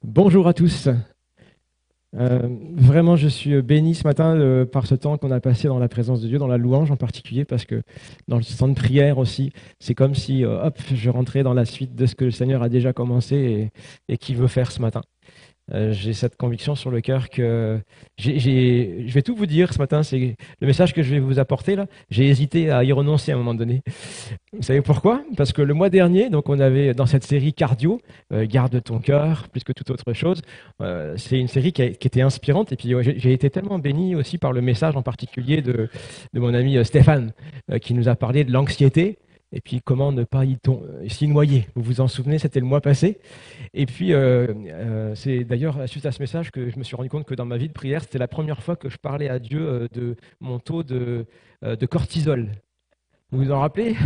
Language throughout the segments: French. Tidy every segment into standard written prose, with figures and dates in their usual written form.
Bonjour à tous. Vraiment, je suis béni ce matin par ce temps qu'on a passé dans la présence de Dieu, dans la louange en particulier, parce que dans le temps de prière aussi, c'est comme si hop, je rentrais dans la suite de ce que le Seigneur a déjà commencé et qui veut faire ce matin. J'ai cette conviction sur le cœur que je vais tout vous dire ce matin. C'est le message que je vais vous apporter là. J'ai hésité à y renoncer à un moment donné. Vous savez pourquoi? Parce que le mois dernier, donc on avait dans cette série cardio, garde ton cœur plus que toute autre chose. C'est une série qui était inspirante et puis ouais, j'ai été tellement béni aussi par le message en particulier de mon ami Stéphane qui nous a parlé de l'anxiété et puis comment ne pas s'y noyer. Vous vous en souvenez, c'était le mois passé. Et puis c'est d'ailleurs suite à ce message que je me suis rendu compte que dans ma vie de prière, c'était la première fois que je parlais à Dieu de mon taux de cortisol. Vous vous en rappelez?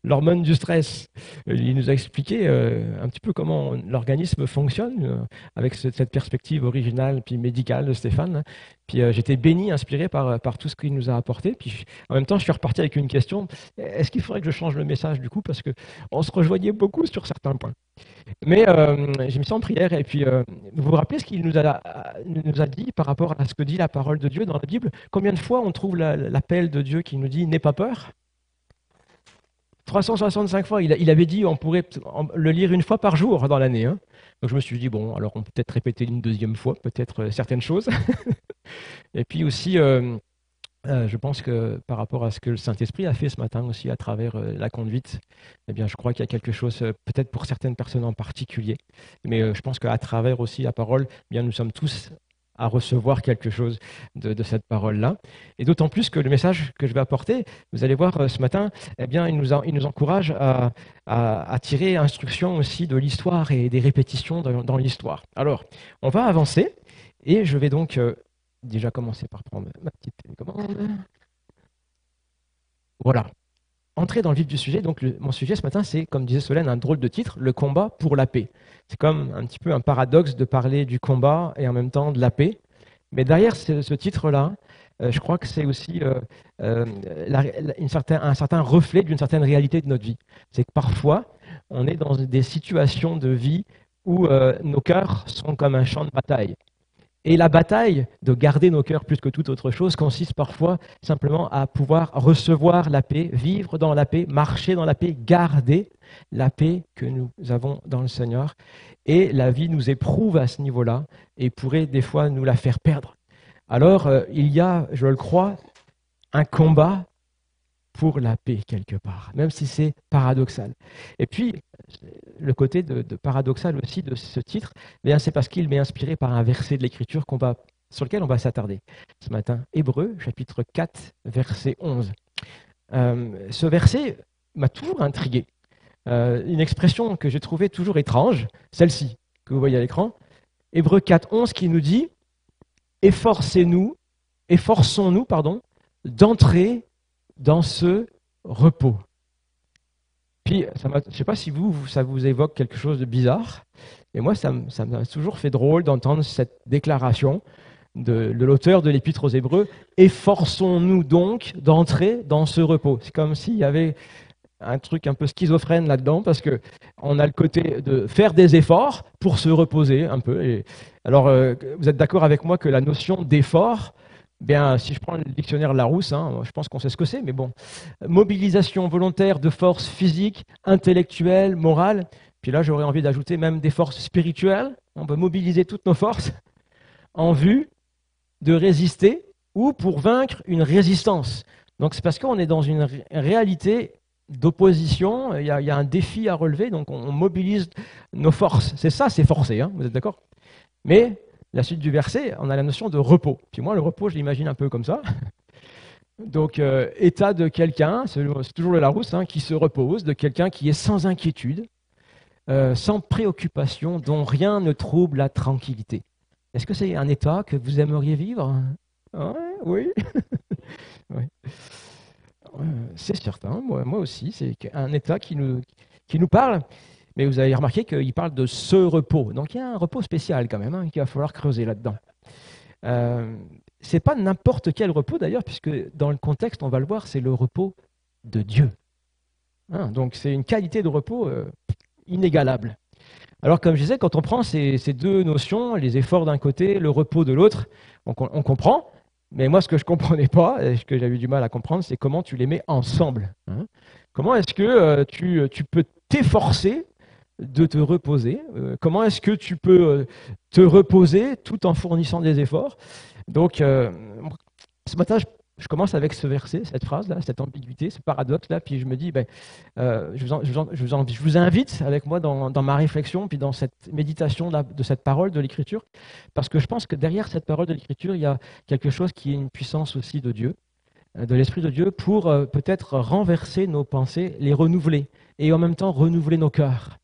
L'hormone du stress. Il nous a expliqué un petit peu comment l'organisme fonctionne avec cette perspective originale puis médicale de Stéphane, hein. Puis j'étais béni, inspiré par tout ce qu'il nous a apporté. Puis en même temps, je suis reparti avec une question. Est-ce qu'il faudrait que je change le message du coup? Parce qu'on se rejoignait beaucoup sur certains points. Mais j'ai mis ça en prière. Et puis, vous vous rappelez ce qu'il nous a dit par rapport à ce que dit la parole de Dieu dans la Bible? Combien de fois on trouve l'appel de Dieu qui nous dit n'aie pas peur? 365 fois. Il avait dit on pourrait le lire une fois par jour dans l'année, hein. Donc je me suis dit, bon, alors on peut peut-être répéter une deuxième fois, peut-être certaines choses. Et puis aussi, je pense que par rapport à ce que le Saint-Esprit a fait ce matin aussi à travers la conduite, eh bien, je crois qu'il y a quelque chose, peut-être pour certaines personnes en particulier, mais je pense qu'à travers aussi la parole, eh bien, nous sommes tous à recevoir quelque chose de cette parole-là. Et d'autant plus que le message que je vais apporter, vous allez voir ce matin, eh bien, il nous encourage à tirer instruction aussi de l'histoire et des répétitions dans l'histoire. Alors, on va avancer et je vais donc déjà commencer par prendre ma petite télécommande. Voilà. Entrer dans le vif du sujet. Donc, mon sujet ce matin, c'est, comme disait Solène, un drôle de titre, le combat pour la paix. C'est comme un petit peu un paradoxe de parler du combat et en même temps de la paix. Mais derrière ce titre-là, je crois que c'est aussi euh, un certain reflet d'une certaine réalité de notre vie. C'est que parfois, on est dans des situations de vie où nos cœurs sont comme un champ de bataille. Et la bataille de garder nos cœurs plus que toute autre chose consiste parfois simplement à pouvoir recevoir la paix, vivre dans la paix, marcher dans la paix, garder la paix que nous avons dans le Seigneur. Et la vie nous éprouve à ce niveau-là et pourrait des fois nous la faire perdre. Alors, il y a, je le crois, un combat pour la paix quelque part, même si c'est paradoxal. Et puis, le côté de paradoxal aussi de ce titre, eh c'est parce qu'il m'est inspiré par un verset de l'Écriture sur lequel on va s'attarder ce matin. Hébreux, chapitre 4, verset 11. Ce verset m'a toujours intrigué. Une expression que j'ai trouvée toujours étrange, celle-ci, que vous voyez à l'écran. Hébreux 4, 11, qui nous dit « efforçons-nous, d'entrer dans ce repos ». Puis, je ne sais pas si ça vous évoque quelque chose de bizarre, mais moi, ça m'a toujours fait drôle d'entendre cette déclaration de l'auteur de l'Épître aux Hébreux. Efforçons-nous donc d'entrer dans ce repos. C'est comme s'il y avait un truc un peu schizophrène là-dedans, parce qu'on a le côté de faire des efforts pour se reposer un peu. Et alors, vous êtes d'accord avec moi que la notion d'effort, bien, si je prends le dictionnaire Larousse, hein, je pense qu'on sait ce que c'est, mais bon, mobilisation volontaire de forces physiques, intellectuelles, morales, puis là j'aurais envie d'ajouter même des forces spirituelles. On peut mobiliser toutes nos forces en vue de résister ou pour vaincre une résistance. Donc c'est parce qu'on est dans une réalité d'opposition, il y a un défi à relever, donc on mobilise nos forces. C'est ça, c'est forcé, hein, vous êtes d'accord? Mais la suite du verset, on a la notion de repos. Puis moi, le repos, je l'imagine un peu comme ça. Donc, état de quelqu'un, c'est toujours le Larousse, hein, qui se repose, de quelqu'un qui est sans inquiétude, sans préoccupation, dont rien ne trouble la tranquillité. Est-ce que c'est un état que vous aimeriez vivre? Ouais, oui. Ouais. C'est certain, moi aussi, c'est un état qui nous parle, mais vous avez remarqué qu'il parle de ce repos. Donc il y a un repos spécial quand même, hein, qu'il va falloir creuser là-dedans. C'est pas n'importe quel repos d'ailleurs, puisque dans le contexte, on va le voir, c'est le repos de Dieu. Hein, donc c'est une qualité de repos inégalable. Alors, comme je disais, quand on prend ces deux notions, les efforts d'un côté, le repos de l'autre, on comprend. Mais moi, ce que je ne comprenais pas, et ce que j'avais du mal à comprendre, c'est comment tu les mets ensemble. Hein. Comment est-ce que tu peux t'efforcer de te reposer? Comment est-ce que tu peux te reposer tout en fournissant des efforts? Donc, ce matin, je commence avec ce verset, cette phrase-là, cette ambiguïté, ce paradoxe-là, puis je me dis, ben, je vous invite avec moi dans ma réflexion, puis dans cette méditation de cette parole de l'Écriture, parce que je pense que derrière cette parole de l'Écriture, il y a quelque chose qui est une puissance aussi de Dieu, de l'Esprit de Dieu, pour peut-être renverser nos pensées, les renouveler, et en même temps renouveler nos cœurs.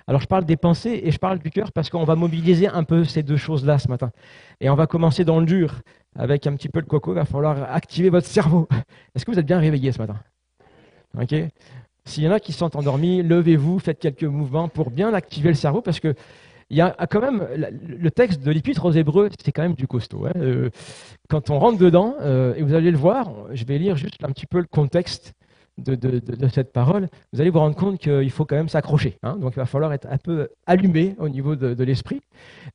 Alors je parle des pensées et je parle du cœur parce qu'on va mobiliser un peu ces deux choses-là ce matin. Et on va commencer dans le dur, avec un petit peu de coco, il va falloir activer votre cerveau. Est-ce que vous êtes bien réveillés ce matin? Ok. S'il y en a qui sont endormis, levez-vous, faites quelques mouvements pour bien activer le cerveau, parce que il y a quand même le texte de l'Épître aux Hébreux, c'est quand même du costaud. Hein. Quand on rentre dedans, et vous allez le voir, je vais lire juste un petit peu le contexte de cette parole, vous allez vous rendre compte qu'il faut quand même s'accrocher. Hein. Donc il va falloir être un peu allumé au niveau de l'esprit,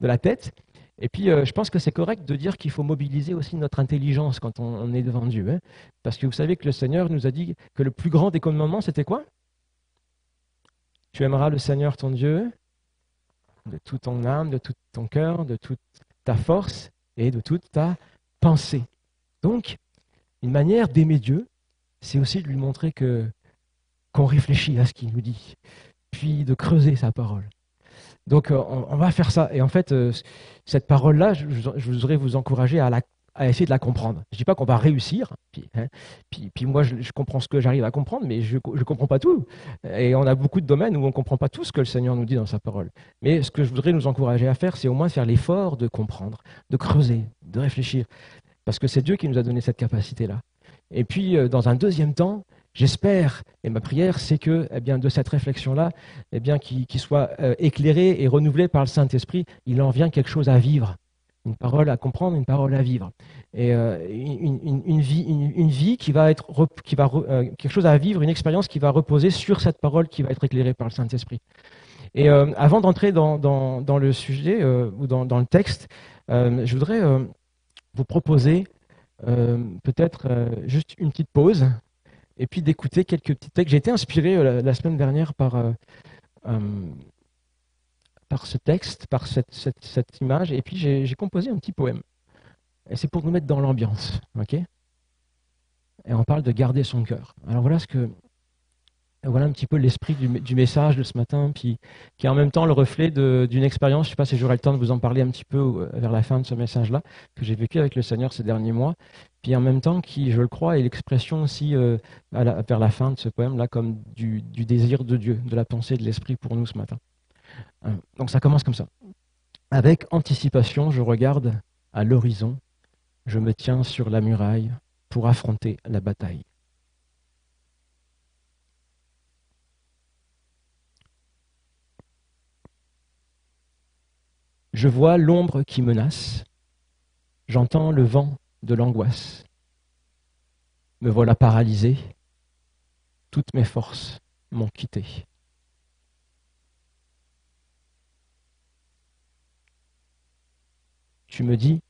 de la tête. Et puis je pense que c'est correct de dire qu'il faut mobiliser aussi notre intelligence quand on est devant Dieu. Hein. Parce que vous savez que le Seigneur nous a dit que le plus grand des commandements, c'était quoi? Tu aimeras le Seigneur ton Dieu de toute ton âme, de tout ton cœur, de toute ta force et de toute ta pensée. Donc, une manière d'aimer Dieu, c'est aussi de lui montrer qu'on réfléchit à ce qu'il nous dit, puis de creuser sa parole. Donc, on va faire ça. Et en fait, cette parole-là, je voudrais vous encourager à essayer de la comprendre. Je ne dis pas qu'on va réussir, puis moi, je comprends ce que j'arrive à comprendre, mais je ne comprends pas tout. Et on a beaucoup de domaines où on ne comprend pas tout ce que le Seigneur nous dit dans sa parole. Mais ce que je voudrais nous encourager à faire, c'est au moins faire l'effort de comprendre, de creuser, de réfléchir. Parce que c'est Dieu qui nous a donné cette capacité-là. Et puis, dans un deuxième temps, j'espère, et ma prière, c'est que eh bien, de cette réflexion-là, eh bien, qu'il soit éclairé et renouvelé par le Saint-Esprit, il en vient quelque chose à vivre. Une parole à comprendre, une parole à vivre. Et une vie qui va être quelque chose à vivre, une expérience qui va reposer sur cette parole qui va être éclairée par le Saint-Esprit. Et avant d'entrer dans le sujet ou dans le texte, je voudrais vous proposer peut-être juste une petite pause et puis d'écouter quelques petits textes. J'ai été inspiré la semaine dernière par ce texte, par cette image, et puis j'ai composé un petit poème. Et c'est pour nous mettre dans l'ambiance, ok? Et on parle de garder son cœur. Alors voilà un petit peu l'esprit du message de ce matin, puis qui est en même temps le reflet d'une expérience. Je ne sais pas si j'aurai le temps de vous en parler un petit peu vers la fin de ce message-là, que j'ai vécu avec le Seigneur ces derniers mois, puis en même temps qui, je le crois, est l'expression aussi vers la fin de ce poème-là, comme du désir de Dieu, de la pensée de l'esprit pour nous ce matin. Donc ça commence comme ça. Avec anticipation, je regarde à l'horizon, je me tiens sur la muraille pour affronter la bataille. Je vois l'ombre qui menace, j'entends le vent de l'angoisse. Me voilà paralysé, toutes mes forces m'ont quitté. Tu me dis,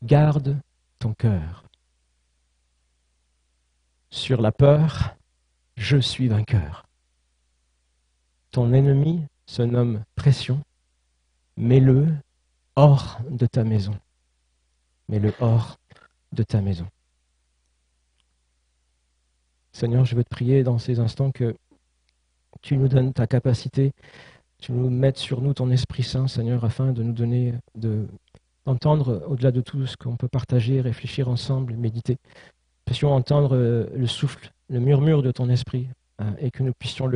garde ton cœur. Sur la peur, je suis vainqueur. Ton ennemi se nomme pression, mets-le hors de ta maison. Mets-le hors de ta maison. Seigneur, je veux te prier dans ces instants que tu nous donnes ta capacité, tu nous mettes sur nous ton Esprit Saint, Seigneur, afin de nous donner d'entendre au-delà de tout ce qu'on peut partager, réfléchir ensemble, méditer. Puissions entendre le souffle, le murmure de ton esprit, et que nous puissions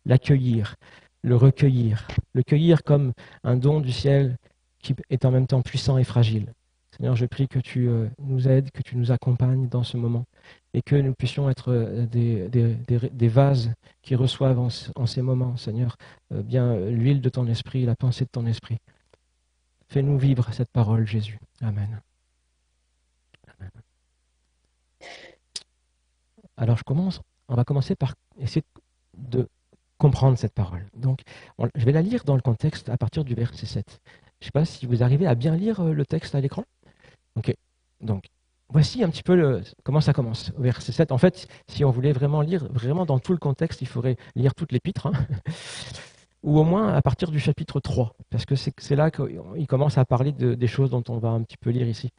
l'accueillir, le cueillir comme un don du ciel qui est en même temps puissant et fragile. Seigneur, je prie que tu nous aides, que tu nous accompagnes dans ce moment, et que nous puissions être des vases qui reçoivent en ces moments, Seigneur, bien l'huile de ton esprit, la pensée de ton esprit. Fais-nous vivre cette parole, Jésus. Amen. Amen. Alors on va commencer par essayer de comprendre cette parole. Donc, je vais la lire dans le contexte à partir du verset 7. Je ne sais pas si vous arrivez à bien lire le texte à l'écran. Ok. Donc, voici un petit peu comment ça commence. Au verset 7, en fait, si on voulait vraiment lire vraiment dans tout le contexte, il faudrait lire toute l'épître, hein, ou au moins à partir du chapitre 3, parce que c'est là qu'il commence à parler des choses dont on va un petit peu lire ici.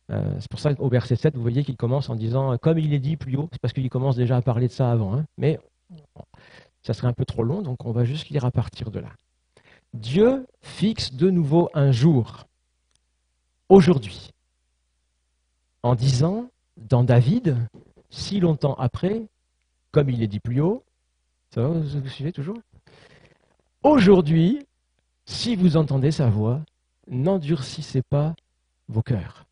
C'est pour ça qu'au verset 7, vous voyez qu'il commence en disant « comme il est dit plus haut », c'est parce qu'il commence déjà à parler de ça avant, hein, mais bon, ça serait un peu trop long, donc on va juste lire à partir de là. Dieu fixe de nouveau un jour, aujourd'hui, en disant dans David, si longtemps après, comme il est dit plus haut, ça va, vous suivez toujours? Aujourd'hui, si vous entendez sa voix, n'endurcissez pas vos cœurs.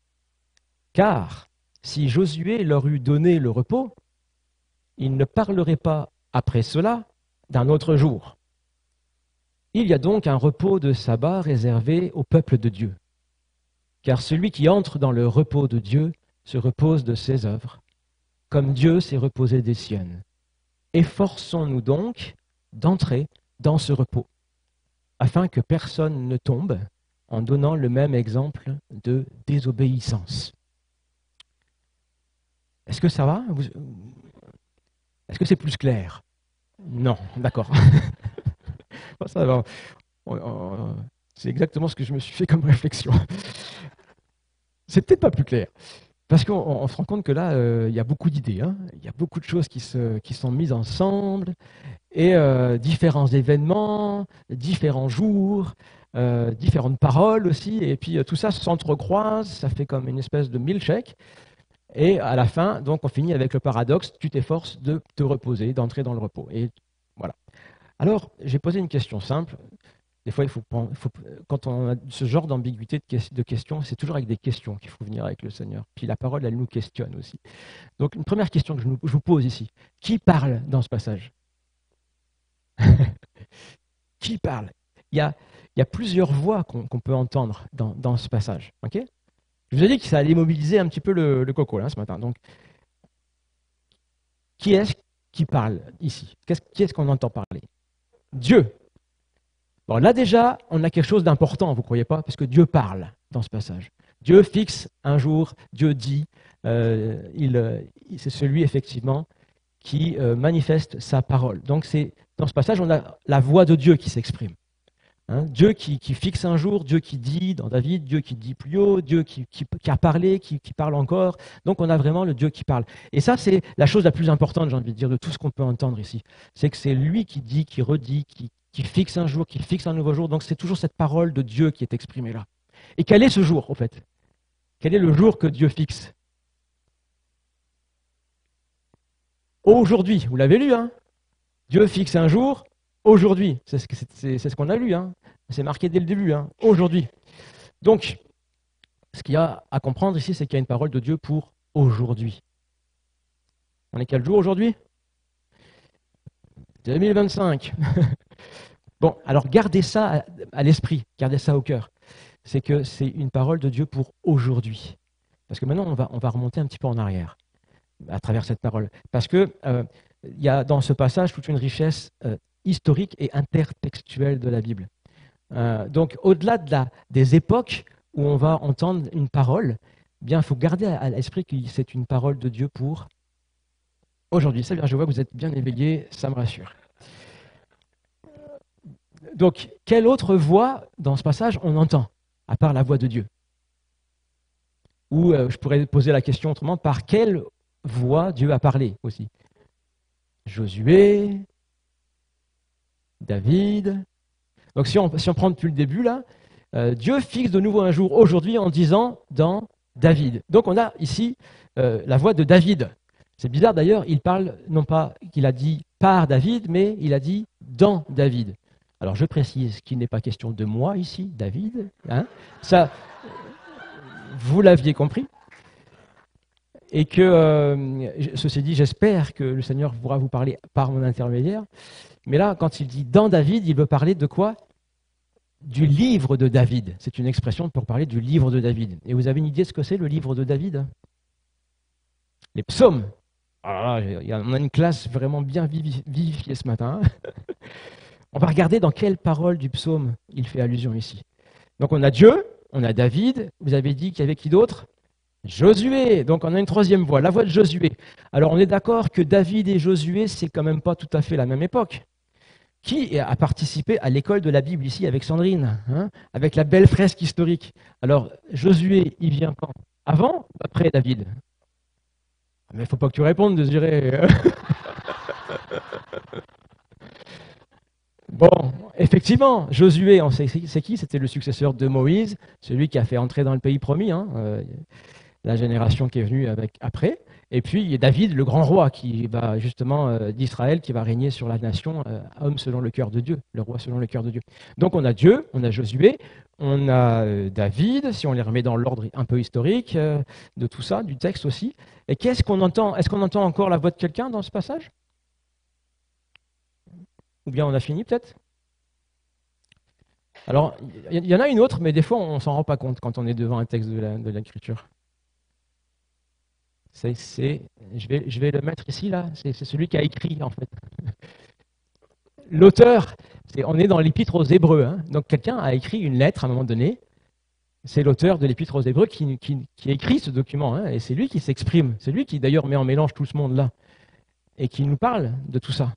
Car si Josué leur eût donné le repos, ils ne parleraient pas après cela d'un autre jour. Il y a donc un repos de sabbat réservé au peuple de Dieu. Car celui qui entre dans le repos de Dieu se repose de ses œuvres, comme Dieu s'est reposé des siennes. Efforçons-nous donc d'entrer dans ce repos, afin que personne ne tombe en donnant le même exemple de désobéissance. Est-ce que ça va? Est-ce que c'est plus clair? Non, d'accord. Ça va. C'est exactement ce que je me suis fait comme réflexion. C'est peut-être pas plus clair. Parce qu'on se rend compte que là, il y a beaucoup d'idées, hein. Il y a beaucoup de choses qui sont mises ensemble, et différents événements, différents jours, différentes paroles aussi, et puis tout ça s'entrecroise, ça fait comme une espèce de milkshake, et à la fin, donc on finit avec le paradoxe, tu t'efforces de te reposer, d'entrer dans le repos. Et voilà. Alors, j'ai posé une question simple. Des fois, quand on a ce genre d'ambiguïté de questions, c'est toujours avec des questions qu'il faut venir avec le Seigneur. Puis la parole, elle nous questionne aussi. Donc, une première question que je vous pose ici. Qui parle dans ce passage? Qui parle? Il y a plusieurs voix qu'on peut entendre dans ce passage. Okay, je vous ai dit que ça allait mobiliser un petit peu le coco là, ce matin. Donc, qui est-ce qui parle ici? Qui est-ce qu'on entend parler? Dieu. Bon, là déjà, on a quelque chose d'important, vous ne croyez pas? Parce que Dieu parle dans ce passage. Dieu fixe un jour, Dieu dit, c'est celui effectivement qui manifeste sa parole. Donc dans ce passage, on a la voix de Dieu qui s'exprime. Hein, Dieu qui fixe un jour, Dieu qui dit dans David, Dieu qui dit plus haut, Dieu qui a parlé, qui parle encore. Donc on a vraiment le Dieu qui parle. Et ça, c'est la chose la plus importante, j'ai envie de dire, de tout ce qu'on peut entendre ici. C'est que c'est lui qui dit, qui redit, qui fixe un jour, qui fixe un nouveau jour. Donc c'est toujours cette parole de Dieu qui est exprimée là. Et quel est ce jour, au fait? Quel est le jour que Dieu fixe? Aujourd'hui, vous l'avez lu, hein? Dieu fixe un jour, aujourd'hui. C'est ce qu'on a lu, hein? C'est marqué dès le début, hein? Aujourd'hui. Donc, ce qu'il y a à comprendre ici, c'est qu'il y a une parole de Dieu pour aujourd'hui. On est quel jour aujourd'hui? 2025. Bon, alors gardez ça à l'esprit, gardez ça au cœur. C'est que c'est une parole de Dieu pour aujourd'hui. Parce que maintenant, on va remonter un petit peu en arrière à travers cette parole. Parce qu'il y a dans ce passage toute une richesse historique et intertextuelle de la Bible. Donc, au-delà des époques où on va entendre une parole, bien, il faut garder à l'esprit que c'est une parole de Dieu pour aujourd'hui. Ça, bien, je vois que vous êtes bien éveillés, ça me rassure. Donc, quelle autre voix dans ce passage on entend, à part la voix de Dieu? Ou je pourrais poser la question autrement, par quelle voix Dieu a parlé aussi? Josué, David. Donc, si on prend depuis le début, là, Dieu fixe de nouveau un jour aujourd'hui en disant dans David. Donc, on a ici la voix de David. C'est bizarre d'ailleurs, il parle non pas qu'il a dit par David, mais il a dit dans David. Alors, je précise qu'il n'est pas question de moi ici, David. Hein, ça, vous l'aviez compris. Et que, ceci dit, j'espère que le Seigneur pourra vous parler par mon intermédiaire. Mais là, quand il dit dans David, il veut parler de quoi? Du livre de David. C'est une expression pour parler du livre de David. Et vous avez une idée de ce que c'est le livre de David? Les psaumes. Alors là, on a une classe vraiment bien vivifiée ce matin. On va regarder dans quelle parole du psaume il fait allusion ici. Donc on a Dieu, on a David, vous avez dit qu'il y avait qui d'autre? Josué. Donc on a une troisième voix, la voix de Josué. Alors on est d'accord que David et Josué, c'est quand même pas tout à fait la même époque. Qui a participé à l'école de la Bible ici avec Sandrine, hein, avec la belle fresque historique? Alors Josué, il vient quand? Avant ou après David? Mais il ne faut pas que tu répondes, Désiré. Bon, effectivement, Josué, on sait c'est qui? C'était le successeur de Moïse, celui qui a fait entrer dans le pays promis, hein, la génération qui est venue après. Et puis il y a David, le grand roi, qui va justement d'Israël, qui va régner sur la nation, homme selon le cœur de Dieu, le roi selon le cœur de Dieu. Donc on a Dieu, on a Josué, on a David, si on les remet dans l'ordre un peu historique de tout ça, du texte aussi. Et qu'est-ce qu'on entend? Est-ce qu'on entend encore la voix de quelqu'un dans ce passage? Ou bien on a fini peut-être? Alors, il y en a une autre, mais des fois on ne s'en rend pas compte quand on est devant un texte de l'Écriture. Je vais le mettre ici, là, c'est celui qui a écrit, en fait. L'auteur, on est dans l'Épître aux Hébreux, hein. Donc quelqu'un a écrit une lettre à un moment donné, c'est l'auteur de l'Épître aux Hébreux qui écrit ce document, hein, et c'est lui qui s'exprime, c'est lui qui d'ailleurs met en mélange tout ce monde-là, et qui nous parle de tout ça.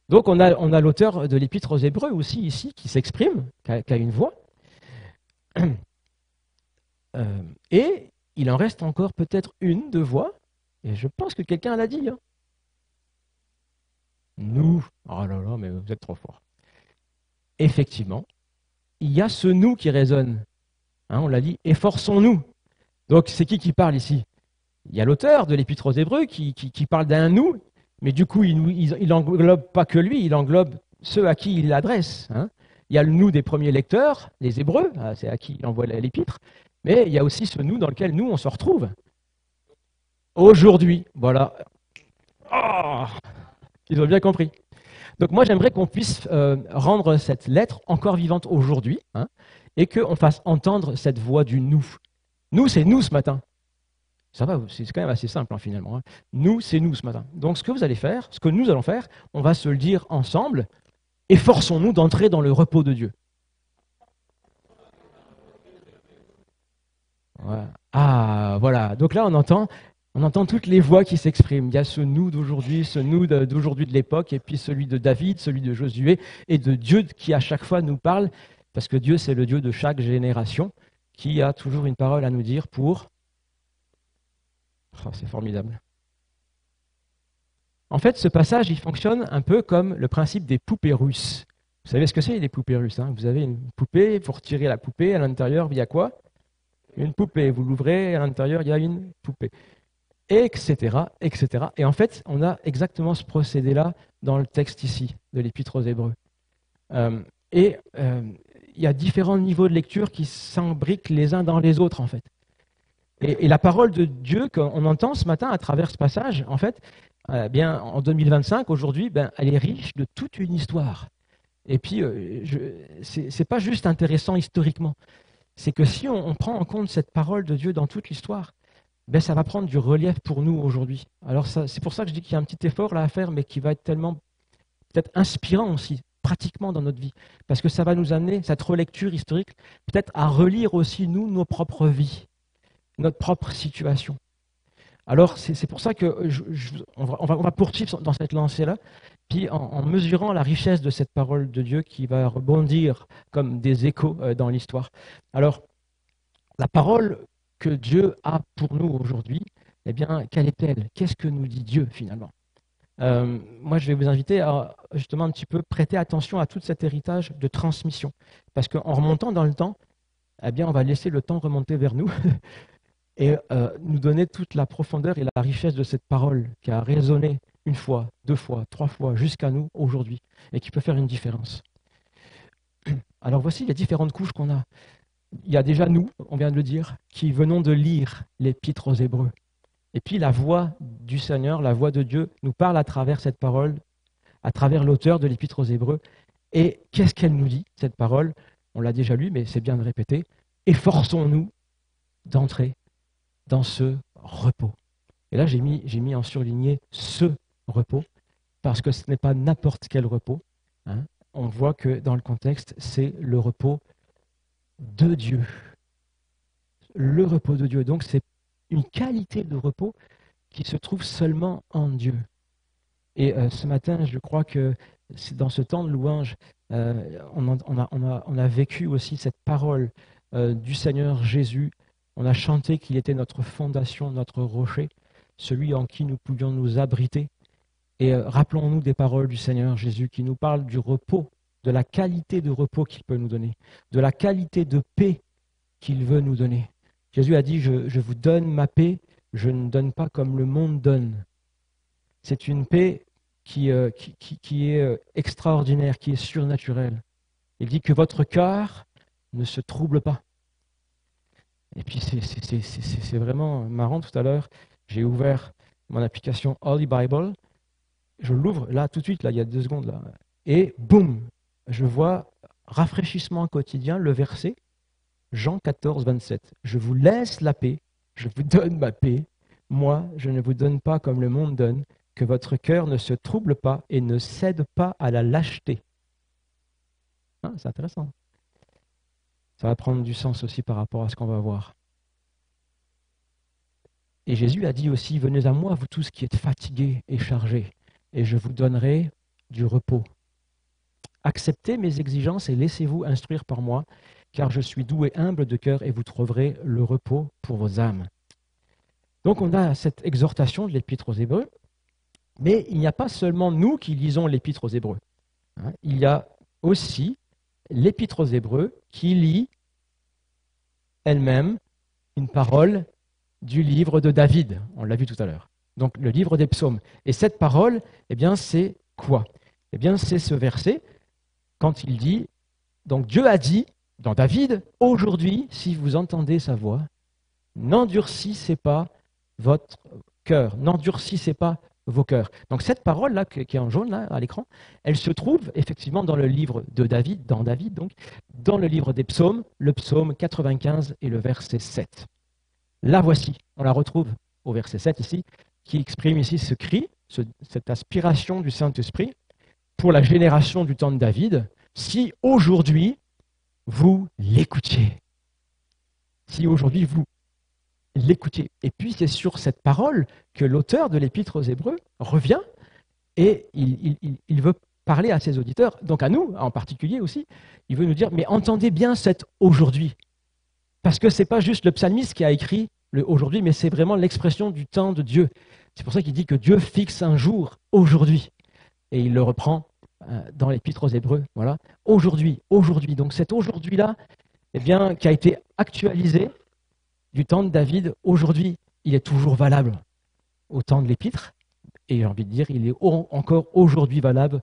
Donc on a l'auteur de l'Épître aux Hébreux aussi ici, qui s'exprime, qui a une voix, et il en reste encore peut-être une, deux voix, et je pense que quelqu'un l'a dit. Hein. Nous, oh là là, mais vous êtes trop forts. Effectivement, il y a ce nous qui résonne. Hein, on l'a dit, efforçons-nous. Donc c'est qui parle ici? Il y a l'auteur de l'Épître aux Hébreux qui parle d'un nous, mais du coup, il n'englobe pas que lui, il englobe ceux à qui il l'adresse. Hein. Il y a le nous des premiers lecteurs, les Hébreux, c'est à qui il envoie l'Épître, mais il y a aussi ce nous dans lequel nous, on se retrouve. Aujourd'hui, voilà. Oh, ils ont bien compris. Donc moi, j'aimerais qu'on puisse rendre cette lettre encore vivante aujourd'hui, hein, et qu'on fasse entendre cette voix du nous. Nous, c'est nous ce matin. Ça va, c'est quand même assez simple hein, finalement. Hein. Nous, c'est nous ce matin. Donc ce que vous allez faire, ce que nous allons faire, on va se le dire ensemble, efforçons-nous d'entrer dans le repos de Dieu. Voilà. Ah, voilà. Donc là, on entend toutes les voix qui s'expriment. Il y a ce nous d'aujourd'hui, ce nous d'aujourd'hui de l'époque, et puis celui de David, celui de Josué, et de Dieu qui à chaque fois nous parle, parce que Dieu, c'est le Dieu de chaque génération, qui a toujours une parole à nous dire pour... Oh, c'est formidable. En fait, ce passage, il fonctionne un peu comme le principe des poupées russes. Vous savez ce que c'est, les poupées russes, hein? Vous avez une poupée, vous retirez la poupée, à l'intérieur, il y a quoi? Une poupée. Vous l'ouvrez, à l'intérieur, il y a une poupée. Etc., etc. Et en fait, on a exactement ce procédé-là dans le texte ici, de l'Épître aux Hébreux. Il y a différents niveaux de lecture qui s'imbriquent les uns dans les autres, en fait. Et la parole de Dieu qu'on entend ce matin à travers ce passage, en fait, bien, en 2025, aujourd'hui, elle est riche de toute une histoire. Et puis, c'est pas juste intéressant historiquement. C'est que si on prend en compte cette parole de Dieu dans toute l'histoire, ça va prendre du relief pour nous aujourd'hui. Alors c'est pour ça que je dis qu'il y a un petit effort là à faire, mais qui va être tellement peut-être inspirant aussi, pratiquement dans notre vie. Parce que ça va nous amener, cette relecture historique, peut-être à relire aussi, nous, nos propres vies, notre propre situation. Alors c'est pour ça que on va poursuivre dans cette lancée-là, puis en mesurant la richesse de cette parole de Dieu qui va rebondir comme des échos dans l'histoire. Alors, la parole que Dieu a pour nous aujourd'hui, eh bien, quelle est-elle? Qu'est-ce que nous dit Dieu finalement? Moi, je vais vous inviter à justement un petit peu prêter attention à tout cet héritage de transmission. Parce qu'en remontant dans le temps, eh bien, on va laisser le temps remonter vers nous et nous donner toute la profondeur et la richesse de cette parole qui a résonné une fois, deux fois, trois fois, jusqu'à nous aujourd'hui, et qui peut faire une différence. Alors voici les différentes couches qu'on a. Il y a déjà nous, on vient de le dire, qui venons de lire l'Épître aux Hébreux. Et puis la voix du Seigneur, la voix de Dieu, nous parle à travers cette parole, à travers l'auteur de l'Épître aux Hébreux. Et qu'est-ce qu'elle nous dit, cette parole? On l'a déjà lu, mais c'est bien de répéter. Efforçons-nous d'entrer dans ce repos. Et là, j'ai mis en surligné ce repos, parce que ce n'est pas n'importe quel repos, hein, on voit que dans le contexte, c'est le repos de Dieu. Le repos de Dieu. Donc c'est une qualité de repos qui se trouve seulement en Dieu. Et ce matin, je crois que c'est dans ce temps de louange, on a vécu aussi cette parole du Seigneur Jésus. On a chanté qu'il était notre fondation, notre rocher, celui en qui nous pouvions nous abriter. Et rappelons-nous des paroles du Seigneur Jésus qui nous parle du repos, de la qualité de repos qu'il peut nous donner, de la qualité de paix qu'il veut nous donner. Jésus a dit, je vous donne ma paix, je ne donne pas comme le monde donne. C'est une paix qui est extraordinaire, qui est surnaturelle. Il dit que votre cœur ne se trouble pas. Et puis c'est vraiment marrant. Tout à l'heure, j'ai ouvert mon application Holy Bible. Je l'ouvre là tout de suite, là, il y a 2 secondes. Là, et boum, je vois rafraîchissement quotidien, le verset Jean 14, 27. Je vous laisse la paix, je vous donne ma paix. Moi, je ne vous donne pas comme le monde donne, que votre cœur ne se trouble pas et ne cède pas à la lâcheté. Hein, c'est intéressant. Ça va prendre du sens aussi par rapport à ce qu'on va voir. Et Jésus a dit aussi, venez à moi, vous tous qui êtes fatigués et chargés, et je vous donnerai du repos. Acceptez mes exigences et laissez-vous instruire par moi, car je suis doux et humble de cœur et vous trouverez le repos pour vos âmes. Donc on a cette exhortation de l'Épître aux Hébreux, mais il n'y a pas seulement nous qui lisons l'Épître aux Hébreux. Il y a aussi l'Épître aux Hébreux qui lit elle-même une parole du livre de David. On l'a vu tout à l'heure. Donc le livre des psaumes. Et cette parole, eh bien, c'est quoi? Eh bien, c'est ce verset quand il dit, donc Dieu a dit dans David, aujourd'hui, si vous entendez sa voix, n'endurcissez pas votre cœur, n'endurcissez pas vos cœurs. Donc cette parole-là, qui est en jaune là, à l'écran, elle se trouve effectivement dans le livre de David, donc, dans le livre des psaumes, le psaume 95 et le verset 7. La voici, on la retrouve au verset 7 ici, qui exprime ici ce cri, cette aspiration du Saint-Esprit pour la génération du temps de David, si aujourd'hui vous l'écoutiez. Si aujourd'hui vous l'écoutiez. Et puis c'est sur cette parole que l'auteur de l'Épître aux Hébreux revient et il veut parler à ses auditeurs, donc à nous en particulier aussi, il veut nous dire, mais entendez bien cet aujourd'hui. Parce que ce n'est pas juste le psalmiste qui a écrit le aujourd'hui, mais c'est vraiment l'expression du temps de Dieu. C'est pour ça qu'il dit que Dieu fixe un jour, aujourd'hui. Et il le reprend dans l'Épître aux Hébreux. Voilà. Aujourd'hui. Donc cet aujourd'hui-là, eh bien, qui a été actualisé du temps de David, aujourd'hui, il est toujours valable au temps de l'Épître. Et j'ai envie de dire, il est encore aujourd'hui valable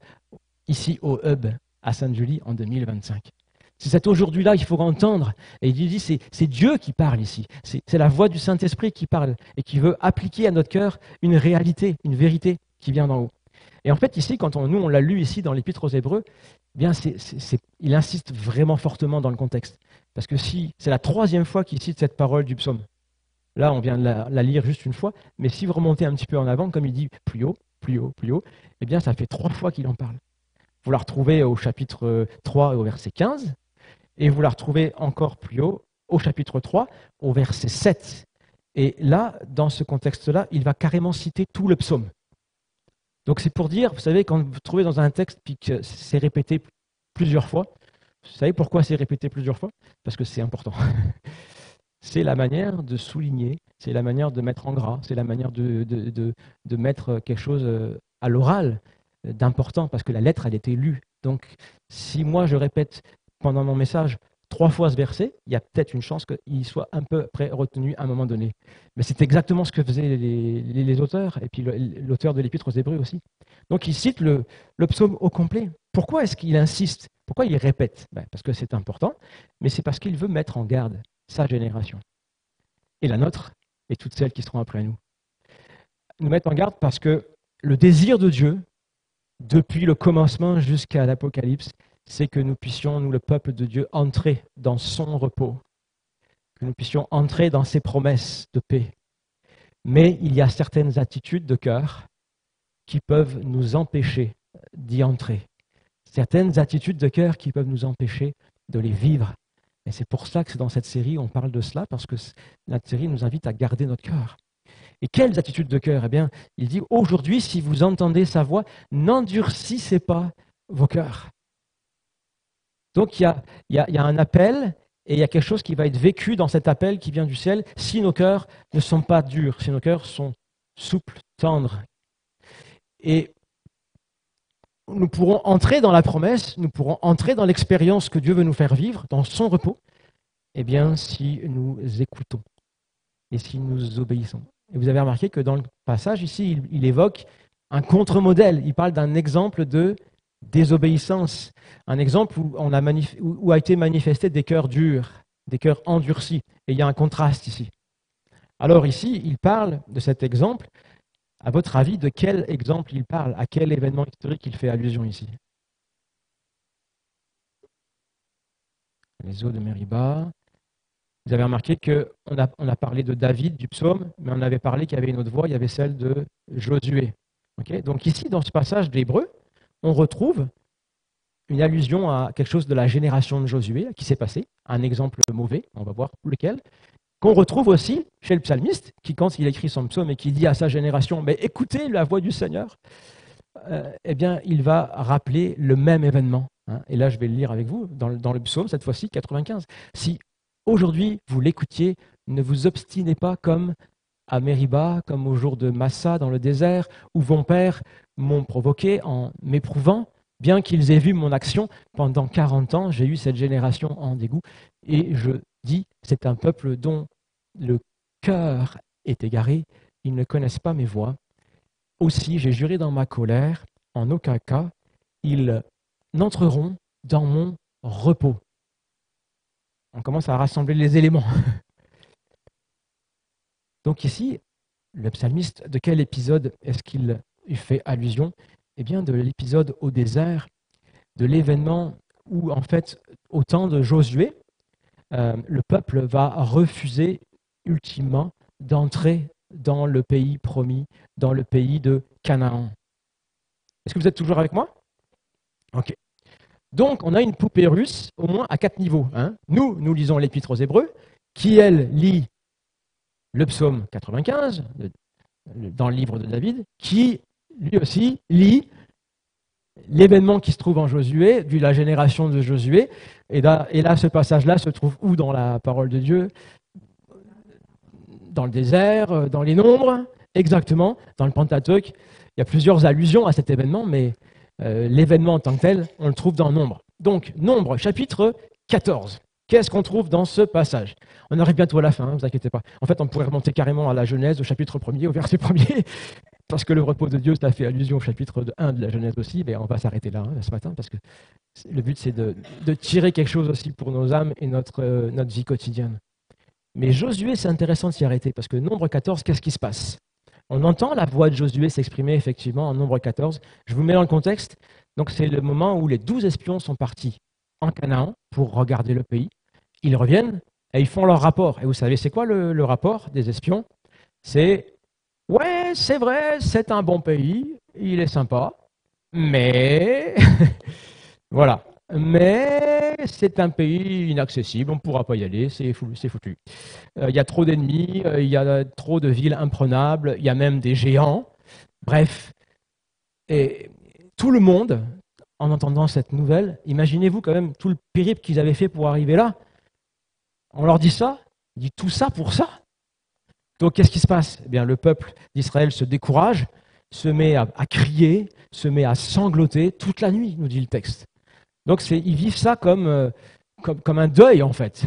ici au Hub à Sainte-Julie en 2025. C'est cet aujourd'hui-là qu'il faut entendre. Et il dit, c'est Dieu qui parle ici. C'est la voix du Saint-Esprit qui parle et qui veut appliquer à notre cœur une réalité, une vérité qui vient d'en haut. Et en fait, ici, quand nous, on l'a lu ici dans l'Épître aux Hébreux, eh bien, il insiste vraiment fortement dans le contexte. Parce que si c'est la 3e fois qu'il cite cette parole du psaume, là, on vient de la lire juste une fois, mais si vous remontez un petit peu en avant, comme il dit plus haut, eh bien, ça fait 3 fois qu'il en parle. Vous la retrouvez au chapitre 3 et au verset 15, et vous la retrouvez encore plus haut au chapitre 3, au verset 7. Et là, dans ce contexte-là, il va carrément citer tout le psaume. Donc c'est pour dire, vous savez, quand vous trouvez dans un texte puis que c'est répété plusieurs fois, vous savez pourquoi c'est répété plusieurs fois? Parce que c'est important. C'est la manière de souligner, c'est la manière de mettre en gras, c'est la manière de mettre quelque chose à l'oral d'important, parce que la lettre, elle était lue. Donc si moi je répète pendant mon message 3 fois ce verset, il y a peut-être une chance qu'il soit un peu près retenu à un moment donné. Mais c'est exactement ce que faisaient les auteurs, et puis l'auteur de l'Épître aux Hébreux aussi. Donc il cite le psaume au complet. Pourquoi est-ce qu'il insiste? Pourquoi il répète? Parce que c'est important, mais c'est parce qu'il veut mettre en garde sa génération. Et la nôtre, et toutes celles qui seront après nous. Nous mettre en garde parce que le désir de Dieu, depuis le commencement jusqu'à l'Apocalypse, c'est que nous puissions, nous le peuple de Dieu, entrer dans son repos, que nous puissions entrer dans ses promesses de paix. Mais il y a certaines attitudes de cœur qui peuvent nous empêcher d'y entrer. certaines attitudes de cœur qui peuvent nous empêcher de les vivre. Et c'est pour ça que dans cette série, on parle de cela, parce que la série nous invite à garder notre cœur. Et quelles attitudes de cœur? Eh bien, il dit, aujourd'hui, si vous entendez sa voix, n'endurcissez pas vos cœurs. Donc, il y a un appel, et il y a quelque chose qui va être vécu dans cet appel qui vient du ciel, si nos cœurs ne sont pas durs, si nos cœurs sont souples, tendres. Et nous pourrons entrer dans la promesse, nous pourrons entrer dans l'expérience que Dieu veut nous faire vivre, dans son repos, eh bien, si nous écoutons et si nous obéissons. Et vous avez remarqué que dans le passage ici, il évoque un contre-modèle. Il parle d'un exemple de désobéissance, un exemple où a été manifesté des cœurs durs, des cœurs endurcis. Et il y a un contraste ici. Alors ici, il parle de cet exemple. À votre avis, de quel exemple il parle? À quel événement historique il fait allusion ici? Les eaux de Mériba. Vous avez remarqué qu'on a parlé de David, du psaume, mais on avait parlé qu'il y avait une autre voix, il y avait celle de Josué. Okay? Donc ici, dans ce passage d'Hébreu, on retrouve une allusion à quelque chose de la génération de Josué qui s'est passé, un exemple mauvais, on va voir lequel, qu'on retrouve aussi chez le psalmiste, qui, quand il écrit son psaume et qui dit à sa génération « Mais écoutez la voix du Seigneur », eh bien, il va rappeler le même événement. Hein. Et là, je vais le lire avec vous, dans le psaume, cette fois-ci, 95. « Si aujourd'hui vous l'écoutiez, ne vous obstinez pas comme à Mériba, comme au jour de Massa dans le désert, où vos pères m'ont provoqué en m'éprouvant, bien qu'ils aient vu mon action, pendant 40 ans, j'ai eu cette génération en dégoût, et je dis, c'est un peuple dont le cœur est égaré, ils ne connaissent pas mes voies. Aussi, j'ai juré dans ma colère, en aucun cas, ils n'entreront dans mon repos. » On commence à rassembler les éléments. Donc ici, le psalmiste, de quel épisode est-ce qu'il fait allusion? Eh bien, de l'épisode au désert, de l'événement où, en fait, au temps de Josué, le peuple va refuser ultimement d'entrer dans le pays promis, dans le pays de Canaan. Est-ce que vous êtes toujours avec moi? Ok. Donc, on a une poupée russe, au moins à 4 niveaux. Hein. Nous lisons l'Épître aux Hébreux, qui, elle, lit le psaume 95, dans le livre de David, qui, lui aussi, lit l'événement qui se trouve en Josué, de la génération de Josué. Et là, ce passage-là se trouve où dans la parole de Dieu? Dans le désert, dans les nombres, exactement, dans le Pentateuque. Il y a plusieurs allusions à cet événement, mais l'événement en tant que tel, on le trouve dans Nombre. Donc, Nombre, chapitre 14. Qu'est-ce qu'on trouve dans ce passage? On arrive bientôt à la fin, ne vous inquiétez pas. En fait, on pourrait remonter carrément à la Genèse, au chapitre 1er, au verset 1er, parce que le repos de Dieu, ça fait allusion au chapitre 1 de la Genèse aussi, mais on va s'arrêter là ce matin, parce que le but, c'est de tirer quelque chose aussi pour nos âmes et notre vie quotidienne. Mais Josué, c'est intéressant de s'y arrêter, parce que Nombre 14, qu'est-ce qui se passe? On entend la voix de Josué s'exprimer effectivement en Nombre 14. Je vous mets dans le contexte. Donc, c'est le moment où les 12 espions sont partis en Canaan pour regarder le pays. Ils reviennent et ils font leur rapport. Et vous savez, c'est quoi le rapport des espions? C'est « Ouais, c'est vrai, c'est un bon pays, il est sympa, mais… » Voilà. Mais c'est un pays inaccessible, on ne pourra pas y aller, c'est foutu. Il y a trop d'ennemis, il y a trop de villes imprenables, il y a même des géants. Bref, et tout le monde, en entendant cette nouvelle, imaginez-vous quand même tout le périple qu'ils avaient fait pour arriver là. On leur dit ça, on dit tout ça pour ça. Donc qu'est-ce qui se passe? Eh bien, le peuple d'Israël se décourage, se met à crier, se met à sangloter toute la nuit, nous dit le texte. Donc ils vivent ça comme un deuil en fait.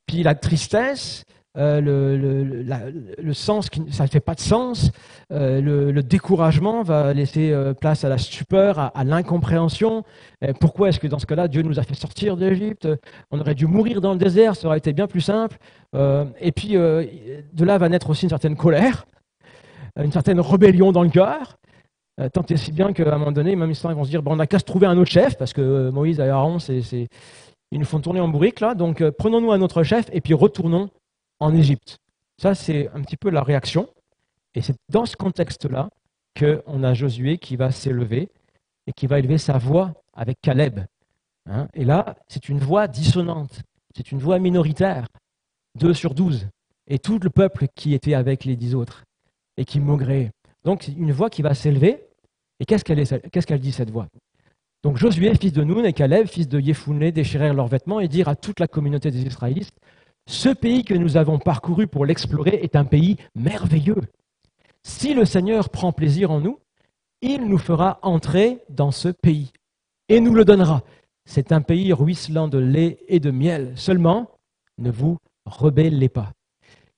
Puis la tristesse, le sens, ça ne fait pas de sens, le découragement va laisser place à la stupeur, à l'incompréhension. Pourquoi est-ce que dans ce cas-là, Dieu nous a fait sortir d'Égypte? On aurait dû mourir dans le désert, ça aurait été bien plus simple. Et puis de là va naître aussi une certaine colère, une certaine rébellion dans le cœur. Tant et si bien qu'à un moment donné, même ils vont se dire on n'a qu'à se trouver un autre chef, parce que Moïse et Aaron, ils nous font tourner en bourrique, là, donc prenons-nous un autre chef et puis retournons en Égypte. Ça, c'est un petit peu la réaction. Et c'est dans ce contexte-là qu'on a Josué qui va s'élever et qui va élever sa voix avec Caleb. Hein. Et là, c'est une voix dissonante, c'est une voix minoritaire, 2 sur 12, et tout le peuple qui était avec les 10 autres, et qui maugréait. Donc, c'est une voix qui va s'élever, et qu'est-ce qu'elle dit, cette voix? Donc Josué, fils de Nun, et Caleb, fils de Yéphouné, déchirèrent leurs vêtements et dirent à toute la communauté des Israélites, ce pays que nous avons parcouru pour l'explorer est un pays merveilleux. Si le Seigneur prend plaisir en nous, il nous fera entrer dans ce pays et nous le donnera. C'est un pays ruisselant de lait et de miel. Seulement, ne vous rebellez pas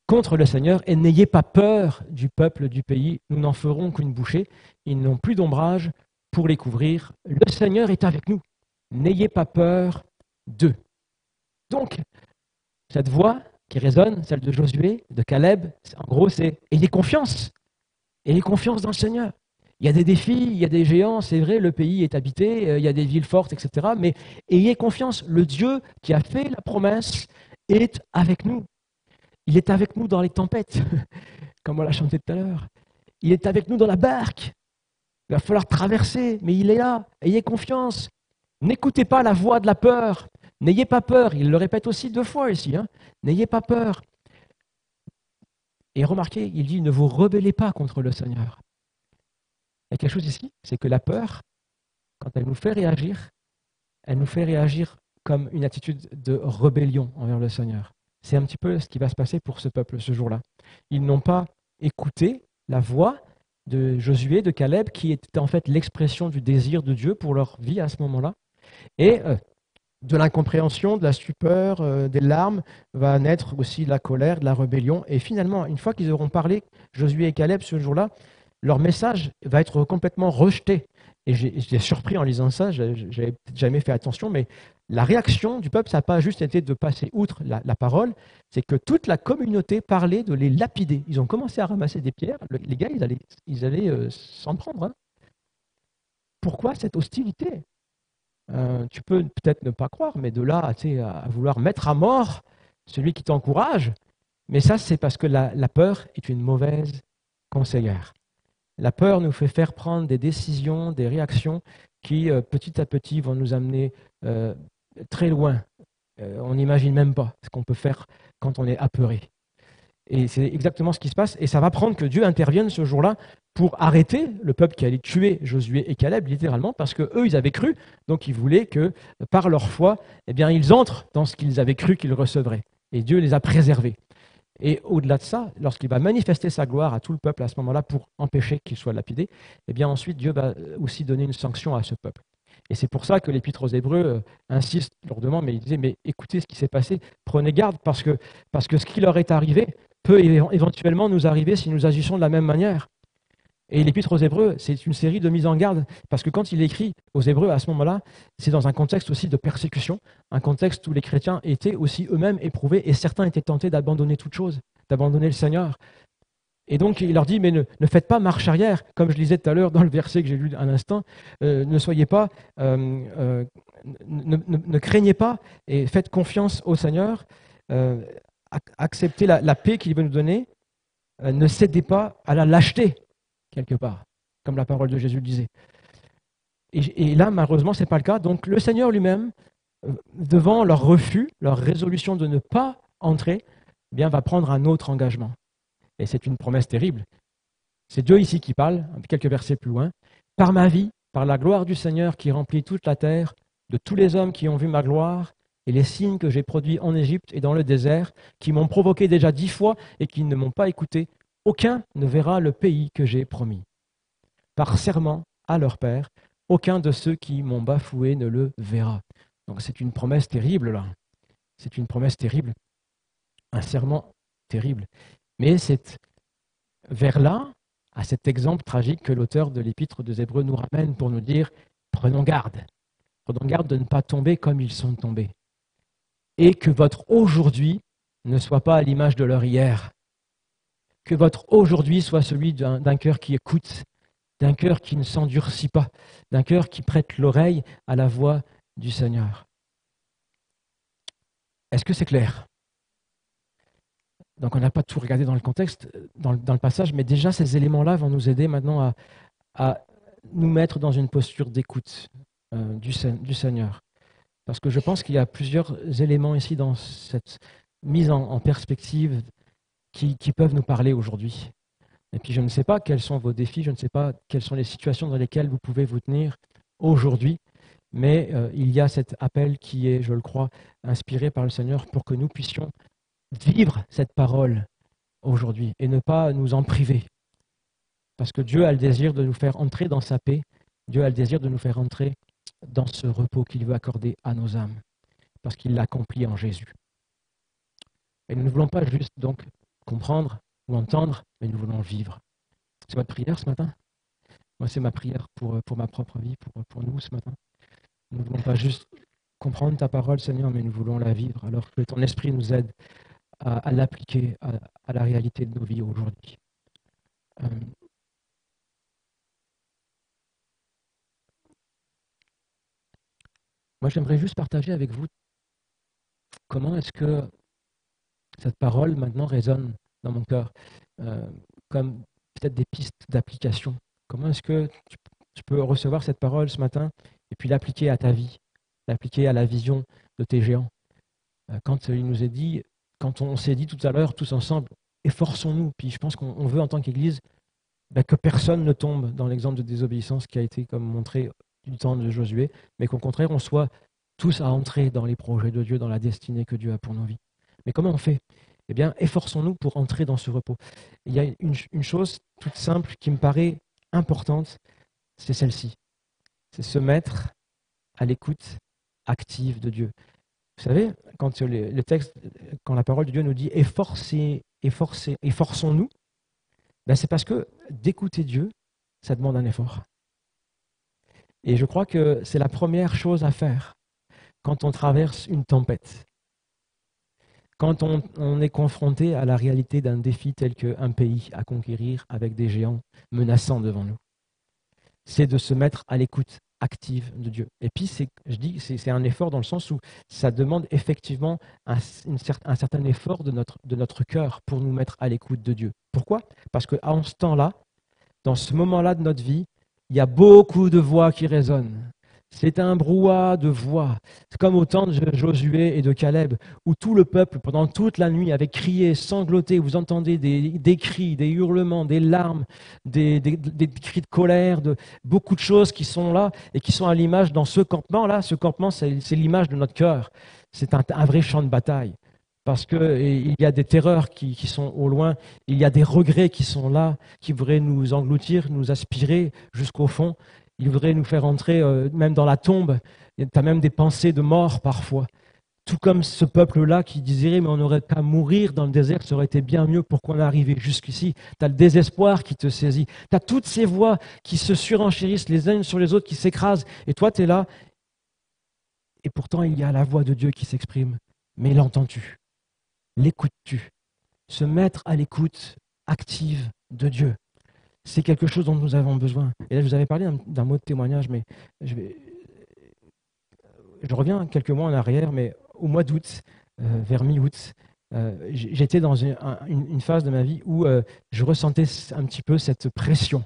contre le Seigneur et n'ayez pas peur du peuple du pays. Nous n'en ferons qu'une bouchée. Ils n'ont plus d'ombrage pour les couvrir. Le Seigneur est avec nous. N'ayez pas peur d'eux. Donc, cette voix qui résonne, celle de Josué, de Caleb, en gros, c'est « ayez confiance ». Ayez confiance dans le Seigneur. Il y a des défis, il y a des géants, c'est vrai, le pays est habité, il y a des villes fortes, etc. Mais ayez confiance, le Dieu qui a fait la promesse est avec nous. Il est avec nous dans les tempêtes, comme on l'a chanté tout à l'heure. Il est avec nous dans la barque. Il va falloir traverser, mais il est là. Ayez confiance. N'écoutez pas la voix de la peur. N'ayez pas peur. Il le répète aussi 2 fois ici. Hein. N'ayez pas peur. Et remarquez, il dit, ne vous rebellez pas contre le Seigneur. Il y a quelque chose ici, c'est que la peur, quand elle nous fait réagir comme une attitude de rébellion envers le Seigneur. C'est un petit peu ce qui va se passer pour ce peuple ce jour-là. Ils n'ont pas écouté la voix de Josué, de Caleb, qui était en fait l'expression du désir de Dieu pour leur vie à ce moment-là. Et de l'incompréhension, de la stupeur, des larmes, va naître aussi de la colère, de la rébellion. Et finalement, une fois qu'ils auront parlé, Josué et Caleb, ce jour-là, leur message va être complètement rejeté. Et j'étais surpris en lisant ça, je n'avais jamais fait attention, mais la réaction du peuple, ça n'a pas juste été de passer outre la parole, c'est que toute la communauté parlait de les lapider. Ils ont commencé à ramasser des pierres, les gars, ils allaient s'en prendre. Hein. Pourquoi cette hostilité? Tu peux peut-être ne pas croire, mais de là à vouloir mettre à mort celui qui t'encourage, mais ça, c'est parce que la peur est une mauvaise conseillère. La peur nous fait faire prendre des décisions, des réactions qui, petit à petit, vont nous amener très loin. On n'imagine même pas ce qu'on peut faire quand on est apeuré. Et c'est exactement ce qui se passe. Et ça va prendre que Dieu intervienne ce jour-là pour arrêter le peuple qui allait tuer Josué et Caleb, littéralement, parce qu'eux, ils avaient cru. Donc, ils voulaient que, par leur foi, eh bien, ils entrent dans ce qu'ils avaient cru qu'ils recevraient. Et Dieu les a préservés. Et au-delà de ça, lorsqu'il va manifester sa gloire à tout le peuple à ce moment-là pour empêcher qu'il soit lapidé, eh bien ensuite Dieu va aussi donner une sanction à ce peuple. Et c'est pour ça que l'Épître aux Hébreux insiste lourdement, mais il disait, mais écoutez ce qui s'est passé, prenez garde, parce que ce qui leur est arrivé peut éventuellement nous arriver si nous agissons de la même manière. Et l'Épître aux Hébreux, c'est une série de mises en garde, parce que quand il écrit aux Hébreux à ce moment-là, c'est dans un contexte aussi de persécution, un contexte où les chrétiens étaient aussi eux-mêmes éprouvés, et certains étaient tentés d'abandonner toute chose, d'abandonner le Seigneur. Et donc il leur dit, mais ne faites pas marche arrière, comme je lisais tout à l'heure dans le verset que j'ai lu un instant, ne soyez pas, ne craignez pas, et faites confiance au Seigneur, acceptez la paix qu'il veut nous donner, ne cédez pas à la lâcheté, quelque part, comme la parole de Jésus le disait. Et là, malheureusement, ce n'est pas le cas. Donc, le Seigneur lui-même, devant leur refus, leur résolution de ne pas entrer, eh bien, va prendre un autre engagement. Et c'est une promesse terrible. C'est Dieu ici qui parle, quelques versets plus loin. « Par ma vie, par la gloire du Seigneur qui remplit toute la terre, de tous les hommes qui ont vu ma gloire, et les signes que j'ai produits en Égypte et dans le désert, qui m'ont provoqué déjà 10 fois et qui ne m'ont pas écouté, aucun ne verra le pays que j'ai promis. Par serment à leur père, aucun de ceux qui m'ont bafoué ne le verra. » Donc c'est une promesse terrible là. C'est une promesse terrible. Un serment terrible. Mais c'est vers là, à cet exemple tragique que l'auteur de l'Épître des Hébreux nous ramène pour nous dire « Prenons garde. Prenons garde de ne pas tomber comme ils sont tombés. Et que votre aujourd'hui ne soit pas à l'image de leur hier. Que votre aujourd'hui soit celui d'un cœur qui écoute, d'un cœur qui ne s'endurcit pas, d'un cœur qui prête l'oreille à la voix du Seigneur. » Est-ce que c'est clair? Donc on n'a pas tout regardé dans le contexte, dans le passage, mais déjà ces éléments-là vont nous aider maintenant à nous mettre dans une posture d'écoute, du Seigneur. Parce que je pense qu'il y a plusieurs éléments ici dans cette mise en perspective qui peuvent nous parler aujourd'hui. Et puis je ne sais pas quels sont vos défis, je ne sais pas quelles sont les situations dans lesquelles vous pouvez vous tenir aujourd'hui, mais il y a cet appel qui est, je le crois, inspiré par le Seigneur pour que nous puissions vivre cette parole aujourd'hui et ne pas nous en priver. Parce que Dieu a le désir de nous faire entrer dans sa paix, Dieu a le désir de nous faire entrer dans ce repos qu'il veut accorder à nos âmes, parce qu'il l'accomplit en Jésus. Et nous ne voulons pas juste donc comprendre ou entendre, mais nous voulons vivre. C'est votre prière ce matin? Moi, c'est ma prière pour ma propre vie, pour nous ce matin. Nous ne voulons pas juste comprendre ta parole, Seigneur, mais nous voulons la vivre, alors que ton esprit nous aide à l'appliquer à la réalité de nos vies aujourd'hui. Moi, j'aimerais juste partager avec vous comment est-ce que cette parole maintenant résonne dans mon cœur, comme peut-être des pistes d'application. Comment est-ce que tu peux recevoir cette parole ce matin et puis l'appliquer à ta vie, l'appliquer à la vision de tes géants. Quand il nous est dit, quand on s'est dit tout à l'heure, tous ensemble, efforçons-nous, puis je pense qu'on veut en tant qu'Église que personne ne tombe dans l'exemple de désobéissance qui a été comme montré du temps de Josué, mais qu'au contraire, on soit tous à entrer dans les projets de Dieu, dans la destinée que Dieu a pour nos vies. Mais comment on fait? Eh bien, efforçons-nous pour entrer dans ce repos. Il y a une chose toute simple qui me paraît importante, c'est celle-ci. C'est se mettre à l'écoute active de Dieu. Vous savez, quand le texte, quand la parole de Dieu nous dit efforçons-nous, ben c'est parce que d'écouter Dieu, ça demande un effort. Et je crois que c'est la première chose à faire quand on traverse une tempête. Quand on est confronté à la réalité d'un défi tel qu'un pays à conquérir avec des géants menaçants devant nous, c'est de se mettre à l'écoute active de Dieu. Et puis, c'est un effort dans le sens où ça demande effectivement un certain effort de notre cœur pour nous mettre à l'écoute de Dieu. Pourquoi? Parce qu'en ce temps-là, dans ce moment-là de notre vie, il y a beaucoup de voix qui résonnent. C'est un brouhaha de voix. C'est comme au temps de Josué et de Caleb, où tout le peuple, pendant toute la nuit, avait crié, sangloté. Vous entendez des cris, des hurlements, des larmes, des cris de colère, beaucoup de choses qui sont là et qui sont à l'image dans ce campement-là. Ce campement, c'est l'image de notre cœur. C'est un vrai champ de bataille. Parce qu'il y a des terreurs qui sont au loin, il y a des regrets qui sont là, qui voudraient nous engloutir, nous aspirer jusqu'au fond. Ils voudraient nous faire entrer même dans la tombe. Tu as même des pensées de mort parfois. Tout comme ce peuple-là qui disait, mais on n'aurait qu'à mourir dans le désert, ça aurait été bien mieux pour qu'on arrive jusqu'ici. Tu as le désespoir qui te saisit. Tu as toutes ces voix qui se surenchérissent les unes sur les autres, qui s'écrasent. Et toi, tu es là. Et pourtant, il y a la voix de Dieu qui s'exprime. Mais l'entends-tu? L'écoutes-tu? Se mettre à l'écoute active de Dieu. C'est quelque chose dont nous avons besoin. Et là, je vous avais parlé d'un mot de témoignage, mais je reviens quelques mois en arrière, mais au mois d'août, vers mi-août, j'étais dans une phase de ma vie où je ressentais un petit peu cette pression,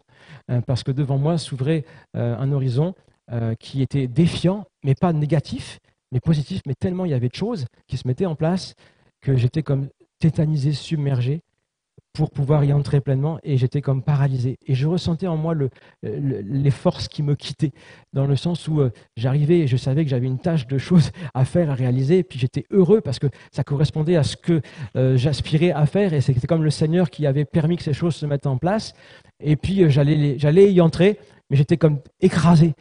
parce que devant moi s'ouvrait un horizon qui était défiant, mais pas négatif, mais positif, mais tellement il y avait de choses qui se mettaient en place que j'étais comme tétanisé, submergé, pour pouvoir y entrer pleinement, et j'étais comme paralysé. Et je ressentais en moi les forces qui me quittaient, dans le sens où j'arrivais et je savais que j'avais une tâche de choses à faire, à réaliser, et puis j'étais heureux parce que ça correspondait à ce que j'aspirais à faire, et c'était comme le Seigneur qui avait permis que ces choses se mettent en place, et puis j'allais y entrer, mais j'étais comme écrasé,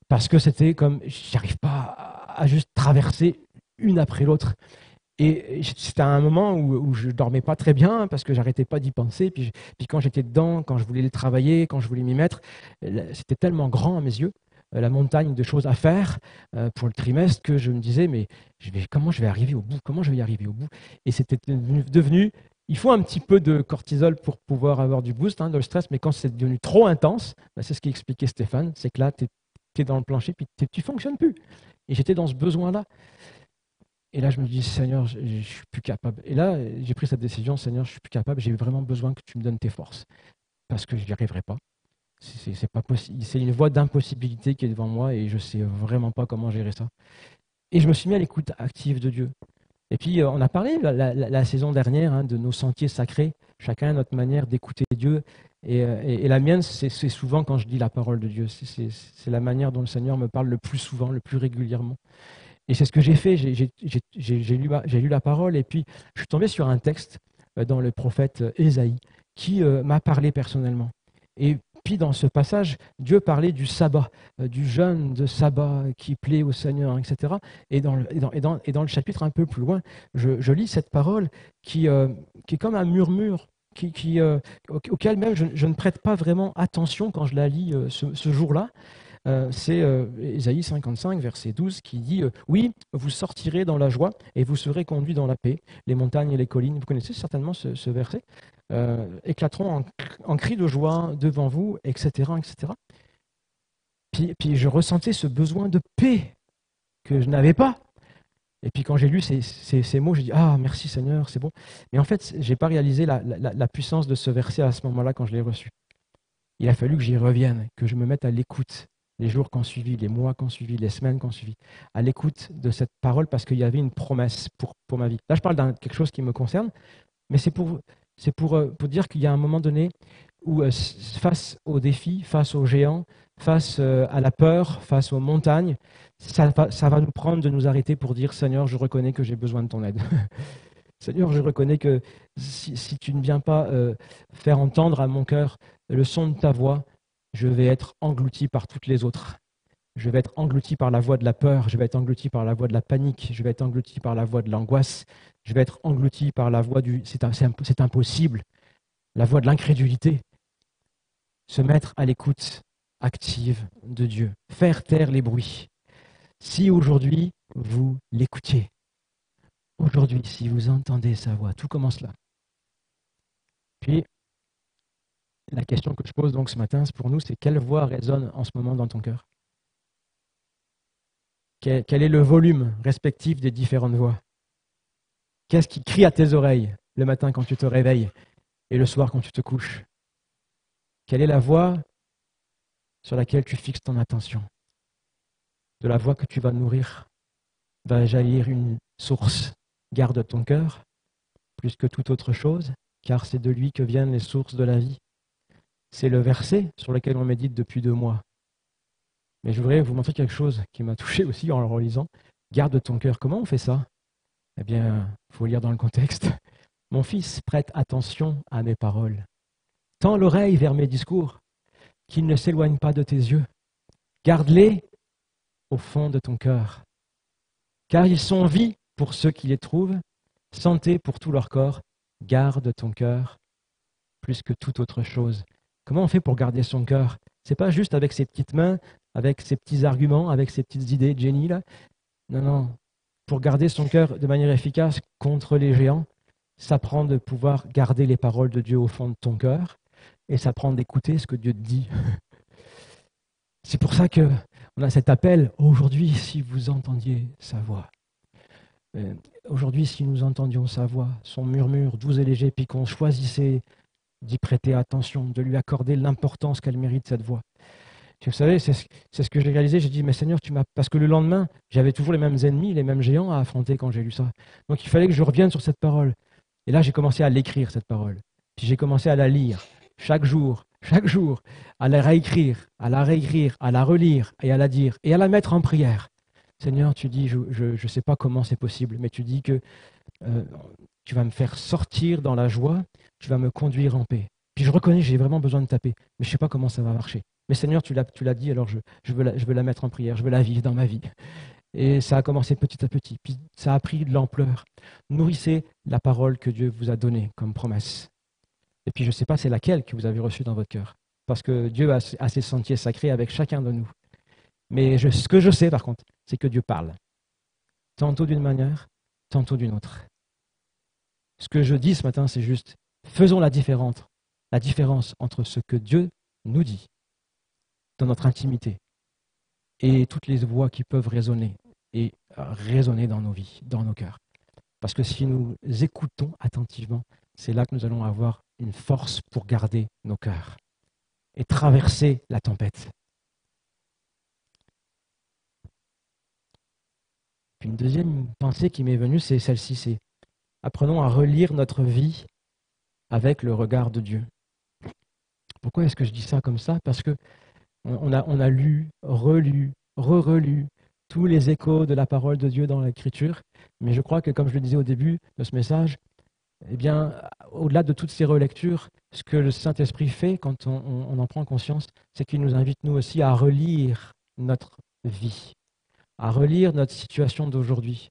parce que c'était comme, j'arrive pas à juste traverser une après l'autre. Et c'était un moment où je ne dormais pas très bien parce que j'arrêtais pas d'y penser. Puis quand j'étais dedans, quand je voulais les travailler, quand je voulais m'y mettre, c'était tellement grand à mes yeux, la montagne de choses à faire pour le trimestre, que je me disais, mais comment je vais arriver au bout? Comment je vais y arriver au bout? Et c'était devenu, il faut un petit peu de cortisol pour pouvoir avoir du boost, de le stress, mais quand c'est devenu trop intense, c'est ce qu'expliquait Stéphane, c'est que là, tu es dans le plancher, puis tu ne fonctionnes plus. Et j'étais dans ce besoin-là. Et là, je me dis, Seigneur, je ne suis plus capable. Et là, j'ai pris cette décision, Seigneur, je ne suis plus capable, j'ai vraiment besoin que tu me donnes tes forces, parce que je n'y arriverai pas. C'est pas possible. C'est une voie d'impossibilité qui est devant moi et je ne sais vraiment pas comment gérer ça. Et je me suis mis à l'écoute active de Dieu. Et puis, on a parlé la saison dernière de nos sentiers sacrés, chacun à notre manière d'écouter Dieu. Et la mienne, c'est souvent quand je dis la parole de Dieu. C'est la manière dont le Seigneur me parle le plus souvent, le plus régulièrement. Et c'est ce que j'ai fait. J'ai lu la parole et puis je suis tombé sur un texte dans le prophète Ésaïe qui m'a parlé personnellement. Et puis dans ce passage, Dieu parlait du sabbat, du jeûne de sabbat qui plaît au Seigneur, etc. Et dans le chapitre un peu plus loin, je lis cette parole qui est comme un murmure, auquel même je ne prête pas vraiment attention quand je la lis ce jour-là. C'est Ésaïe 55, verset 12, qui dit oui, vous sortirez dans la joie et vous serez conduits dans la paix. Les montagnes et les collines, vous connaissez certainement ce verset, éclateront en cris de joie devant vous, etc. etc. Puis je ressentais ce besoin de paix que je n'avais pas. Et puis quand j'ai lu ces mots, j'ai dit ah merci Seigneur, c'est bon. Mais en fait, je n'ai pas réalisé la puissance de ce verset à ce moment-là quand je l'ai reçu. Il a fallu que j'y revienne, que je me mette à l'écoute les jours qui ont suivi, les mois qui ont suivi, les semaines qui ont suivi, à l'écoute de cette parole parce qu'il y avait une promesse pour ma vie. Là, je parle de quelque chose qui me concerne, mais c'est pour dire qu'il y a un moment donné où face aux défis, face aux géants, face à la peur, face aux montagnes, ça va nous prendre de nous arrêter pour dire « Seigneur, je reconnais que j'ai besoin de ton aide. Seigneur, je reconnais que si tu ne viens pas faire entendre à mon cœur le son de ta voix, je vais être englouti par toutes les autres. Je vais être englouti par la voix de la peur, je vais être englouti par la voix de la panique, je vais être englouti par la voix de l'angoisse, je vais être englouti par la voix du c'est impossible, la voix de l'incrédulité. Se mettre à l'écoute active de Dieu, faire taire les bruits. Si aujourd'hui vous l'écoutiez, aujourd'hui si vous entendez sa voix, tout commence là. Puis la question que je pose donc ce matin pour nous, c'est quelle voix résonne en ce moment dans ton cœur? Quel est le volume respectif des différentes voix? Qu'est-ce qui crie à tes oreilles le matin quand tu te réveilles et le soir quand tu te couches? Quelle est la voix sur laquelle tu fixes ton attention? De la voix que tu vas nourrir va jaillir une source. Garde ton cœur plus que toute autre chose, car c'est de lui que viennent les sources de la vie. C'est le verset sur lequel on médite depuis 2 mois. Mais je voudrais vous montrer quelque chose qui m'a touché aussi en le relisant. Garde ton cœur. Comment on fait ça? Eh bien, il faut lire dans le contexte. Mon fils, prête attention à mes paroles. Tends l'oreille vers mes discours, qu'ils ne s'éloignent pas de tes yeux. Garde-les au fond de ton cœur, car ils sont vie pour ceux qui les trouvent, santé pour tout leur corps. Garde ton cœur plus que toute autre chose. Comment on fait pour garder son cœur? C'est pas juste avec ses petites mains, avec ses petits arguments, avec ses petites idées de génie là. Non, non. Pour garder son cœur de manière efficace contre les géants, ça prend de pouvoir garder les paroles de Dieu au fond de ton cœur et ça prend d'écouter ce que Dieu te dit. C'est pour ça qu'on a cet appel aujourd'hui, si vous entendiez sa voix. Aujourd'hui, si nous entendions sa voix, son murmure doux et léger, puis qu'on choisissait d'y prêter attention, de lui accorder l'importance qu'elle mérite, cette voix. Vous savez, c'est ce que j'ai réalisé. J'ai dit, mais Seigneur, tu m'as... Parce que le lendemain, j'avais toujours les mêmes ennemis, les mêmes géants à affronter quand j'ai lu ça. Donc il fallait que je revienne sur cette parole. Et là, j'ai commencé à l'écrire, cette parole. Puis j'ai commencé à la lire chaque jour, à la réécrire, à la relire et à la dire et à la mettre en prière. Seigneur, tu dis, je ne sais pas comment c'est possible, mais tu dis que tu vas me faire sortir dans la joie, tu vas me conduire en paix. Puis je reconnais, j'ai vraiment besoin de ta paix, mais je ne sais pas comment ça va marcher. Mais Seigneur, tu l'as dit, alors je veux la mettre en prière, je veux la vivre dans ma vie. Et ça a commencé petit à petit, puis ça a pris de l'ampleur. Nourrissez la parole que Dieu vous a donnée comme promesse. Et puis je ne sais pas c'est laquelle que vous avez reçue dans votre cœur, parce que Dieu a ses sentiers sacrés avec chacun de nous. Mais ce que je sais par contre, c'est que Dieu parle. Tantôt d'une manière, tantôt d'une autre. Ce que je dis ce matin, c'est juste, faisons la différence entre ce que Dieu nous dit dans notre intimité et toutes les voix qui peuvent résonner et résonner dans nos vies, dans nos cœurs. Parce que si nous écoutons attentivement, c'est là que nous allons avoir une force pour garder nos cœurs. et traverser la tempête. Puis une deuxième pensée qui m'est venue, c'est celle-ci, c'est apprenons à relire notre vie avec le regard de Dieu. Pourquoi est-ce que je dis ça comme ça? Parce que on a lu, relu, re-relu tous les échos de la parole de Dieu dans l'Écriture, mais je crois que, comme je le disais au début de ce message, eh bien, au-delà de toutes ces relectures, ce que le Saint-Esprit fait quand on en prend conscience, c'est qu'il nous invite nous aussi à relire notre vie, à relire notre situation d'aujourd'hui.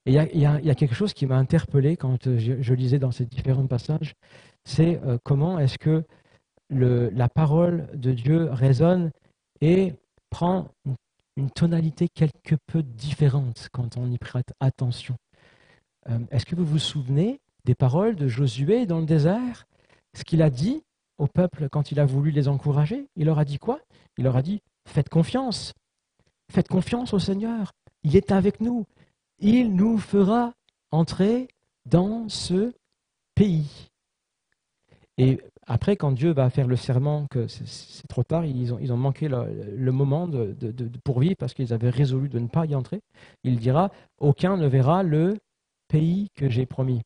Et il y a quelque chose qui m'a interpellé quand je lisais dans ces différents passages, c'est comment est-ce que la parole de Dieu résonne et prend une tonalité quelque peu différente quand on y prête attention. Est-ce que vous vous souvenez des paroles de Josué dans le désert? Ce qu'il a dit au peuple quand il a voulu les encourager, il leur a dit quoi? Il leur a dit « Faites confiance au Seigneur, il est avec nous, il nous fera entrer dans ce pays. » Et après, quand Dieu va faire le serment que c'est trop tard, ils ont manqué le moment de pourvivre parce qu'ils avaient résolu de ne pas y entrer, il dira « Aucun ne verra le pays que j'ai promis. »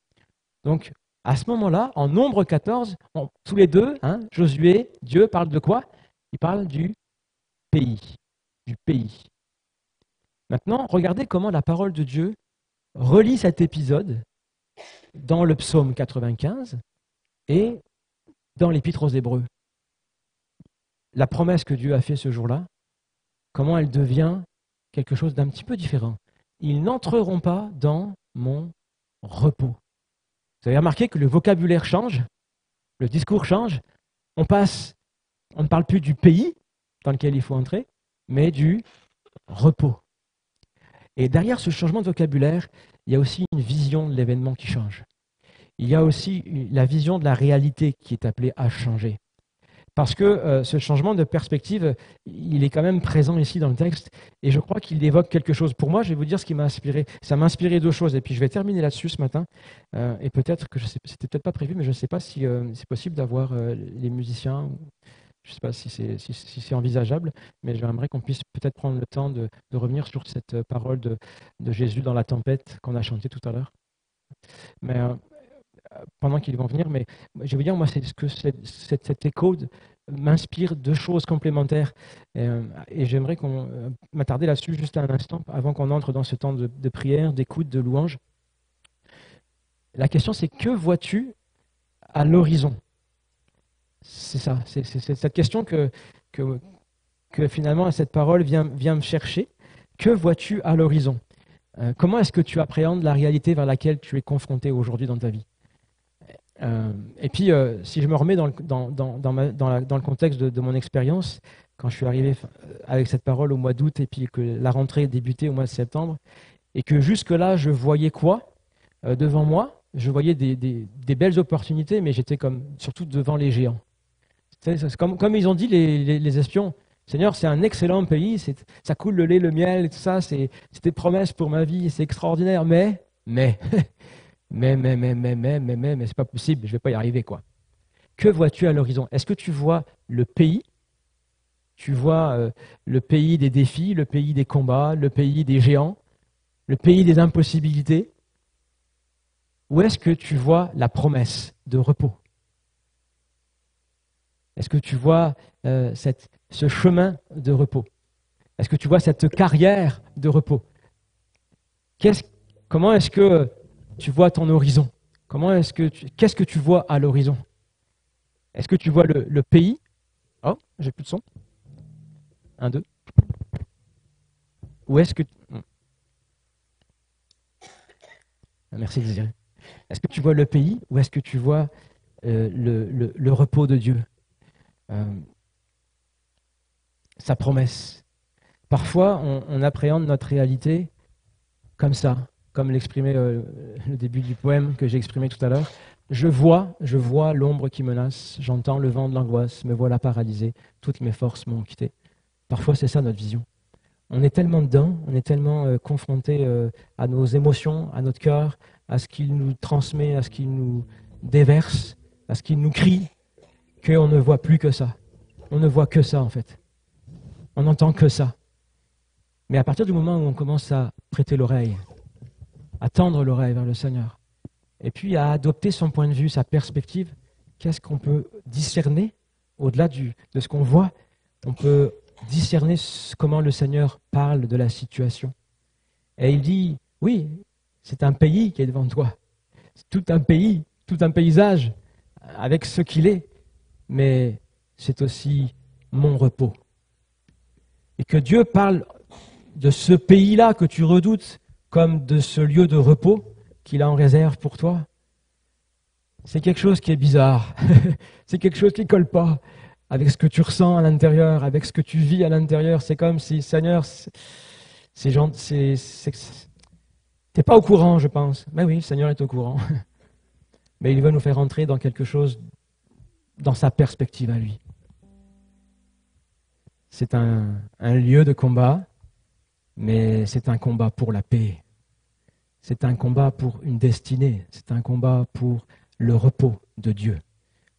Donc, à ce moment-là, en Nombre 14, tous les deux, Josué, Dieu parle de quoi? Il parle du pays. Maintenant, regardez comment la parole de Dieu relie cet épisode dans le psaume 95 et dans l'Épître aux Hébreux. La promesse que Dieu a faite ce jour-là, comment elle devient quelque chose d'un petit peu différent. Ils n'entreront pas dans mon repos. Vous avez remarqué que le vocabulaire change, le discours change, on ne parle plus du pays dans lequel il faut entrer, mais du repos. Et derrière ce changement de vocabulaire, il y a aussi une vision de l'événement qui change. Il y a aussi la vision de la réalité qui est appelée à changer. Parce que ce changement de perspective, il est quand même présent ici dans le texte, et je crois qu'il évoque quelque chose. Pour moi, je vais vous dire ce qui m'a inspiré. Ça m'a inspiré deux choses, et puis je vais terminer là-dessus ce matin. Et peut-être que c'était peut-être pas prévu, mais je ne sais pas si c'est possible d'avoir les musiciens. Je ne sais pas si c'est envisageable, mais j'aimerais qu'on puisse peut-être prendre le temps de revenir sur cette parole de Jésus dans la tempête qu'on a chantée tout à l'heure. Mais pendant qu'ils vont venir, mais je vais vous dire, moi, c'est ce que cet écho m'inspire deux choses complémentaires. Et j'aimerais qu'on m'attarder là-dessus juste un instant, avant qu'on entre dans ce temps de prière, d'écoute, de louange. La question, c'est que vois-tu à l'horizon? C'est ça, c'est cette question que finalement cette parole vient me chercher. Que vois-tu à l'horizon? Comment est-ce que tu appréhendes la réalité vers laquelle tu es confronté aujourd'hui dans ta vie? Et puis, si je me remets dans le contexte de mon expérience, quand je suis arrivé avec cette parole au mois d'août et puis que la rentrée débutait au mois de septembre, et que jusque-là, je voyais quoi devant moi? Je voyais des belles opportunités, mais j'étais surtout devant les géants. C'est comme ils ont dit les espions, Seigneur, c'est un excellent pays, ça coule le lait, le miel, et tout ça, c'est des promesses pour ma vie, c'est extraordinaire, mais, c'est pas possible, je vais pas y arriver, quoi. Que vois-tu à l'horizon? Est-ce que tu vois le pays? Tu vois le pays des défis, le pays des combats, le pays des géants, le pays des impossibilités? Ou est-ce que tu vois la promesse de repos? Est-ce que tu vois ce chemin de repos? Est-ce que tu vois cette carrière de repos? Comment est-ce que tu vois ton horizon? Qu'est-ce que tu vois à l'horizon? Est-ce que tu vois le pays? Oh, j'ai plus de son. 1, 2. Ou est-ce que... Merci Désiré. Est-ce que tu vois le pays ou est-ce que tu vois le repos de Dieu? Sa promesse. Parfois, on appréhende notre réalité comme ça, comme l'exprimait le début du poème que j'ai exprimé tout à l'heure. Je vois l'ombre qui menace, j'entends le vent de l'angoisse, me voilà paralysé, toutes mes forces m'ont quitté. Parfois, c'est ça notre vision. On est tellement dedans, on est tellement confronté à nos émotions, à notre cœur, à ce qu'il nous transmet, à ce qu'il nous déverse, à ce qu'il nous crie, qu'on ne voit plus que ça. on ne voit que ça en fait. On n'entend que ça. Mais à partir du moment où on commence à prêter l'oreille, à tendre l'oreille vers le Seigneur, et puis à adopter son point de vue, sa perspective, qu'est-ce qu'on peut discerner au-delà de ce qu'on voit? On peut discerner comment le Seigneur parle de la situation. Et il dit, oui, c'est un pays qui est devant toi. C'est tout un pays, tout un paysage, avec ce qu'il est, mais c'est aussi mon repos. Et que Dieu parle de ce pays-là que tu redoutes comme de ce lieu de repos qu'il a en réserve pour toi, c'est quelque chose qui est bizarre. C'est quelque chose qui ne colle pas avec ce que tu ressens à l'intérieur, avec ce que tu vis à l'intérieur. C'est comme si, Seigneur, t'es pas au courant, je pense. Mais oui, le Seigneur est au courant. Mais il veut nous faire entrer dans quelque chose, dans sa perspective à lui. C'est un lieu de combat, mais c'est un combat pour la paix. C'est un combat pour une destinée. C'est un combat pour le repos de Dieu.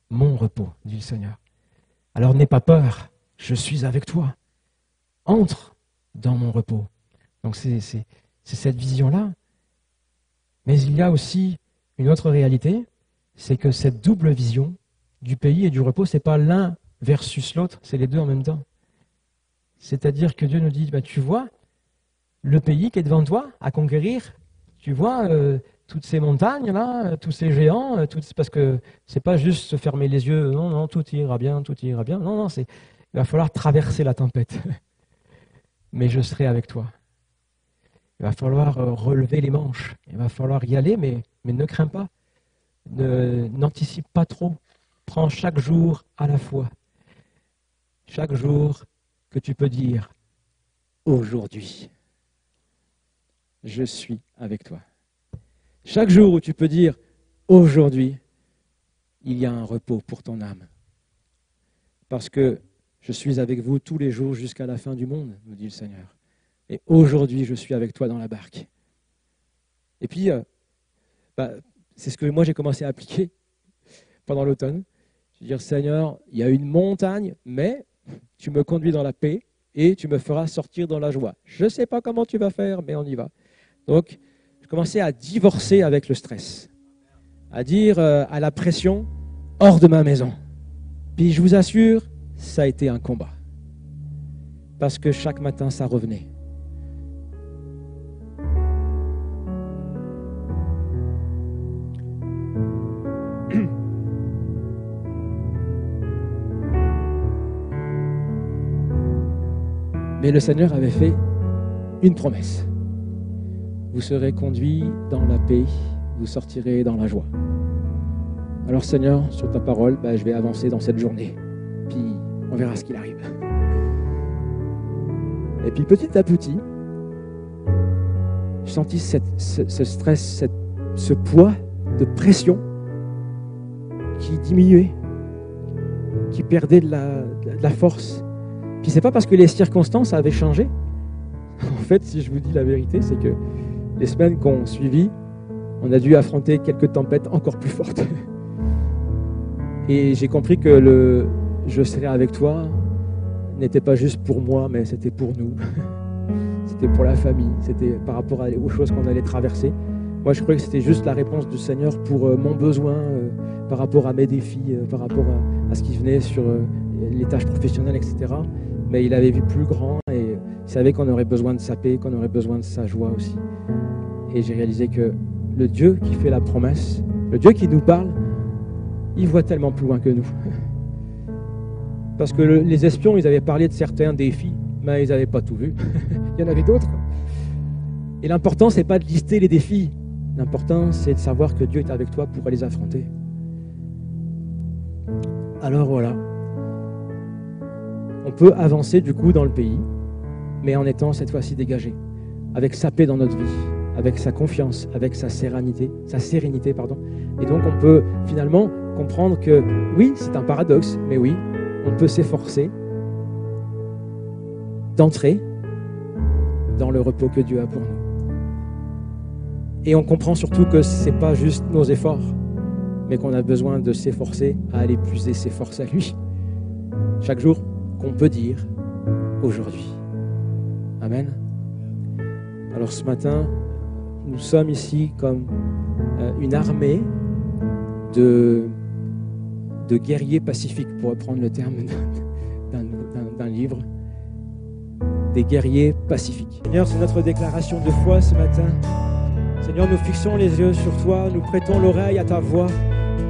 Mon repos, dit le Seigneur. Alors n'aie pas peur, je suis avec toi. Entre dans mon repos. Donc c'est cette vision-là. Mais il y a aussi une autre réalité, c'est que cette double vision du pays et du repos, ce n'est pas l'un versus l'autre, c'est les deux en même temps. C'est-à-dire que Dieu nous dit, tu vois, le pays qui est devant toi à conquérir, tu vois toutes ces montagnes-là, tous ces géants, parce que c'est pas juste se fermer les yeux, non, tout ira bien, non, il va falloir traverser la tempête. Mais je serai avec toi. Il va falloir relever les manches, il va falloir y aller, mais ne crains pas, n'anticipe pas trop, prends chaque jour à la fois. Chaque jour que tu peux dire, aujourd'hui, je suis avec toi. Chaque jour où tu peux dire, aujourd'hui, il y a un repos pour ton âme. Parce que je suis avec vous tous les jours jusqu'à la fin du monde, nous dit le Seigneur. Et aujourd'hui, je suis avec toi dans la barque. Et puis, c'est ce que moi j'ai commencé à appliquer pendant l'automne. Je veux dire, Seigneur, il y a une montagne, mais tu me conduis dans la paix et tu me feras sortir dans la joie. Je ne sais pas comment tu vas faire, mais on y va. Donc, je commençais à divorcer avec le stress, à dire à la pression, hors de ma maison. Puis je vous assure, ça a été un combat. Parce que chaque matin, ça revenait. Mais le Seigneur avait fait une promesse. Vous serez conduits dans la paix, vous sortirez dans la joie. Alors Seigneur, sur ta parole, je vais avancer dans cette journée. Puis on verra ce qu'il arrive. Et puis petit à petit, j'ai senti ce stress, ce poids de pression qui diminuait, qui perdait de la force. Puis c'est pas parce que les circonstances avaient changé. En fait, si je vous dis la vérité, c'est que les semaines qu'on suivit, on a dû affronter quelques tempêtes encore plus fortes. Et j'ai compris que je serai avec toi n'était pas juste pour moi, mais c'était pour nous. C'était pour la famille, c'était par rapport aux choses qu'on allait traverser. Moi, je croyais que c'était juste la réponse du Seigneur pour mon besoin, par rapport à mes défis, par rapport à ce qui venait sur les tâches professionnelles, etc. Mais il avait vu plus grand et il savait qu'on aurait besoin de sa paix, qu'on aurait besoin de sa joie aussi. Et j'ai réalisé que le Dieu qui fait la promesse, le Dieu qui nous parle, il voit tellement plus loin que nous. Parce que les espions, ils avaient parlé de certains défis, mais ils n'avaient pas tout vu. Il y en avait d'autres. Et l'important, ce n'est pas de lister les défis. L'important, c'est de savoir que Dieu est avec toi pour les affronter. Alors voilà. On peut avancer du coup dans le pays, mais en étant cette fois-ci dégagé, avec sa paix dans notre vie, avec sa confiance, avec sa sérénité, Et donc on peut finalement comprendre que oui, c'est un paradoxe, mais oui, on peut s'efforcer d'entrer dans le repos que Dieu a pour nous. Et on comprend surtout que ce n'est pas juste nos efforts, mais qu'on a besoin de s'efforcer à aller puiser ses forces à lui. chaque jour qu'on peut dire aujourd'hui. Amen. Alors ce matin, nous sommes ici comme une armée de guerriers pacifiques, pour reprendre le terme d'un livre. Des guerriers pacifiques. Seigneur, c'est notre déclaration de foi ce matin. Seigneur, nous fixons les yeux sur toi, nous prêtons l'oreille à ta voix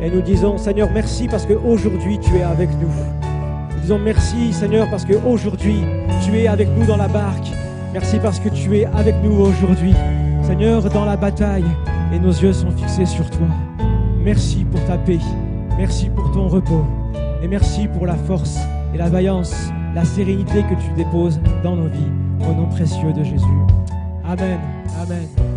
et nous disons, Seigneur, merci parce qu'aujourd'hui tu es avec nous. Nous disons merci, Seigneur, parce qu'aujourd'hui tu es avec nous dans la barque. Merci parce que tu es avec nous aujourd'hui, Seigneur, dans la bataille, et nos yeux sont fixés sur toi. Merci pour ta paix, merci pour ton repos, et merci pour la force et la vaillance, la sérénité que tu déposes dans nos vies. Au nom précieux de Jésus. Amen. Amen.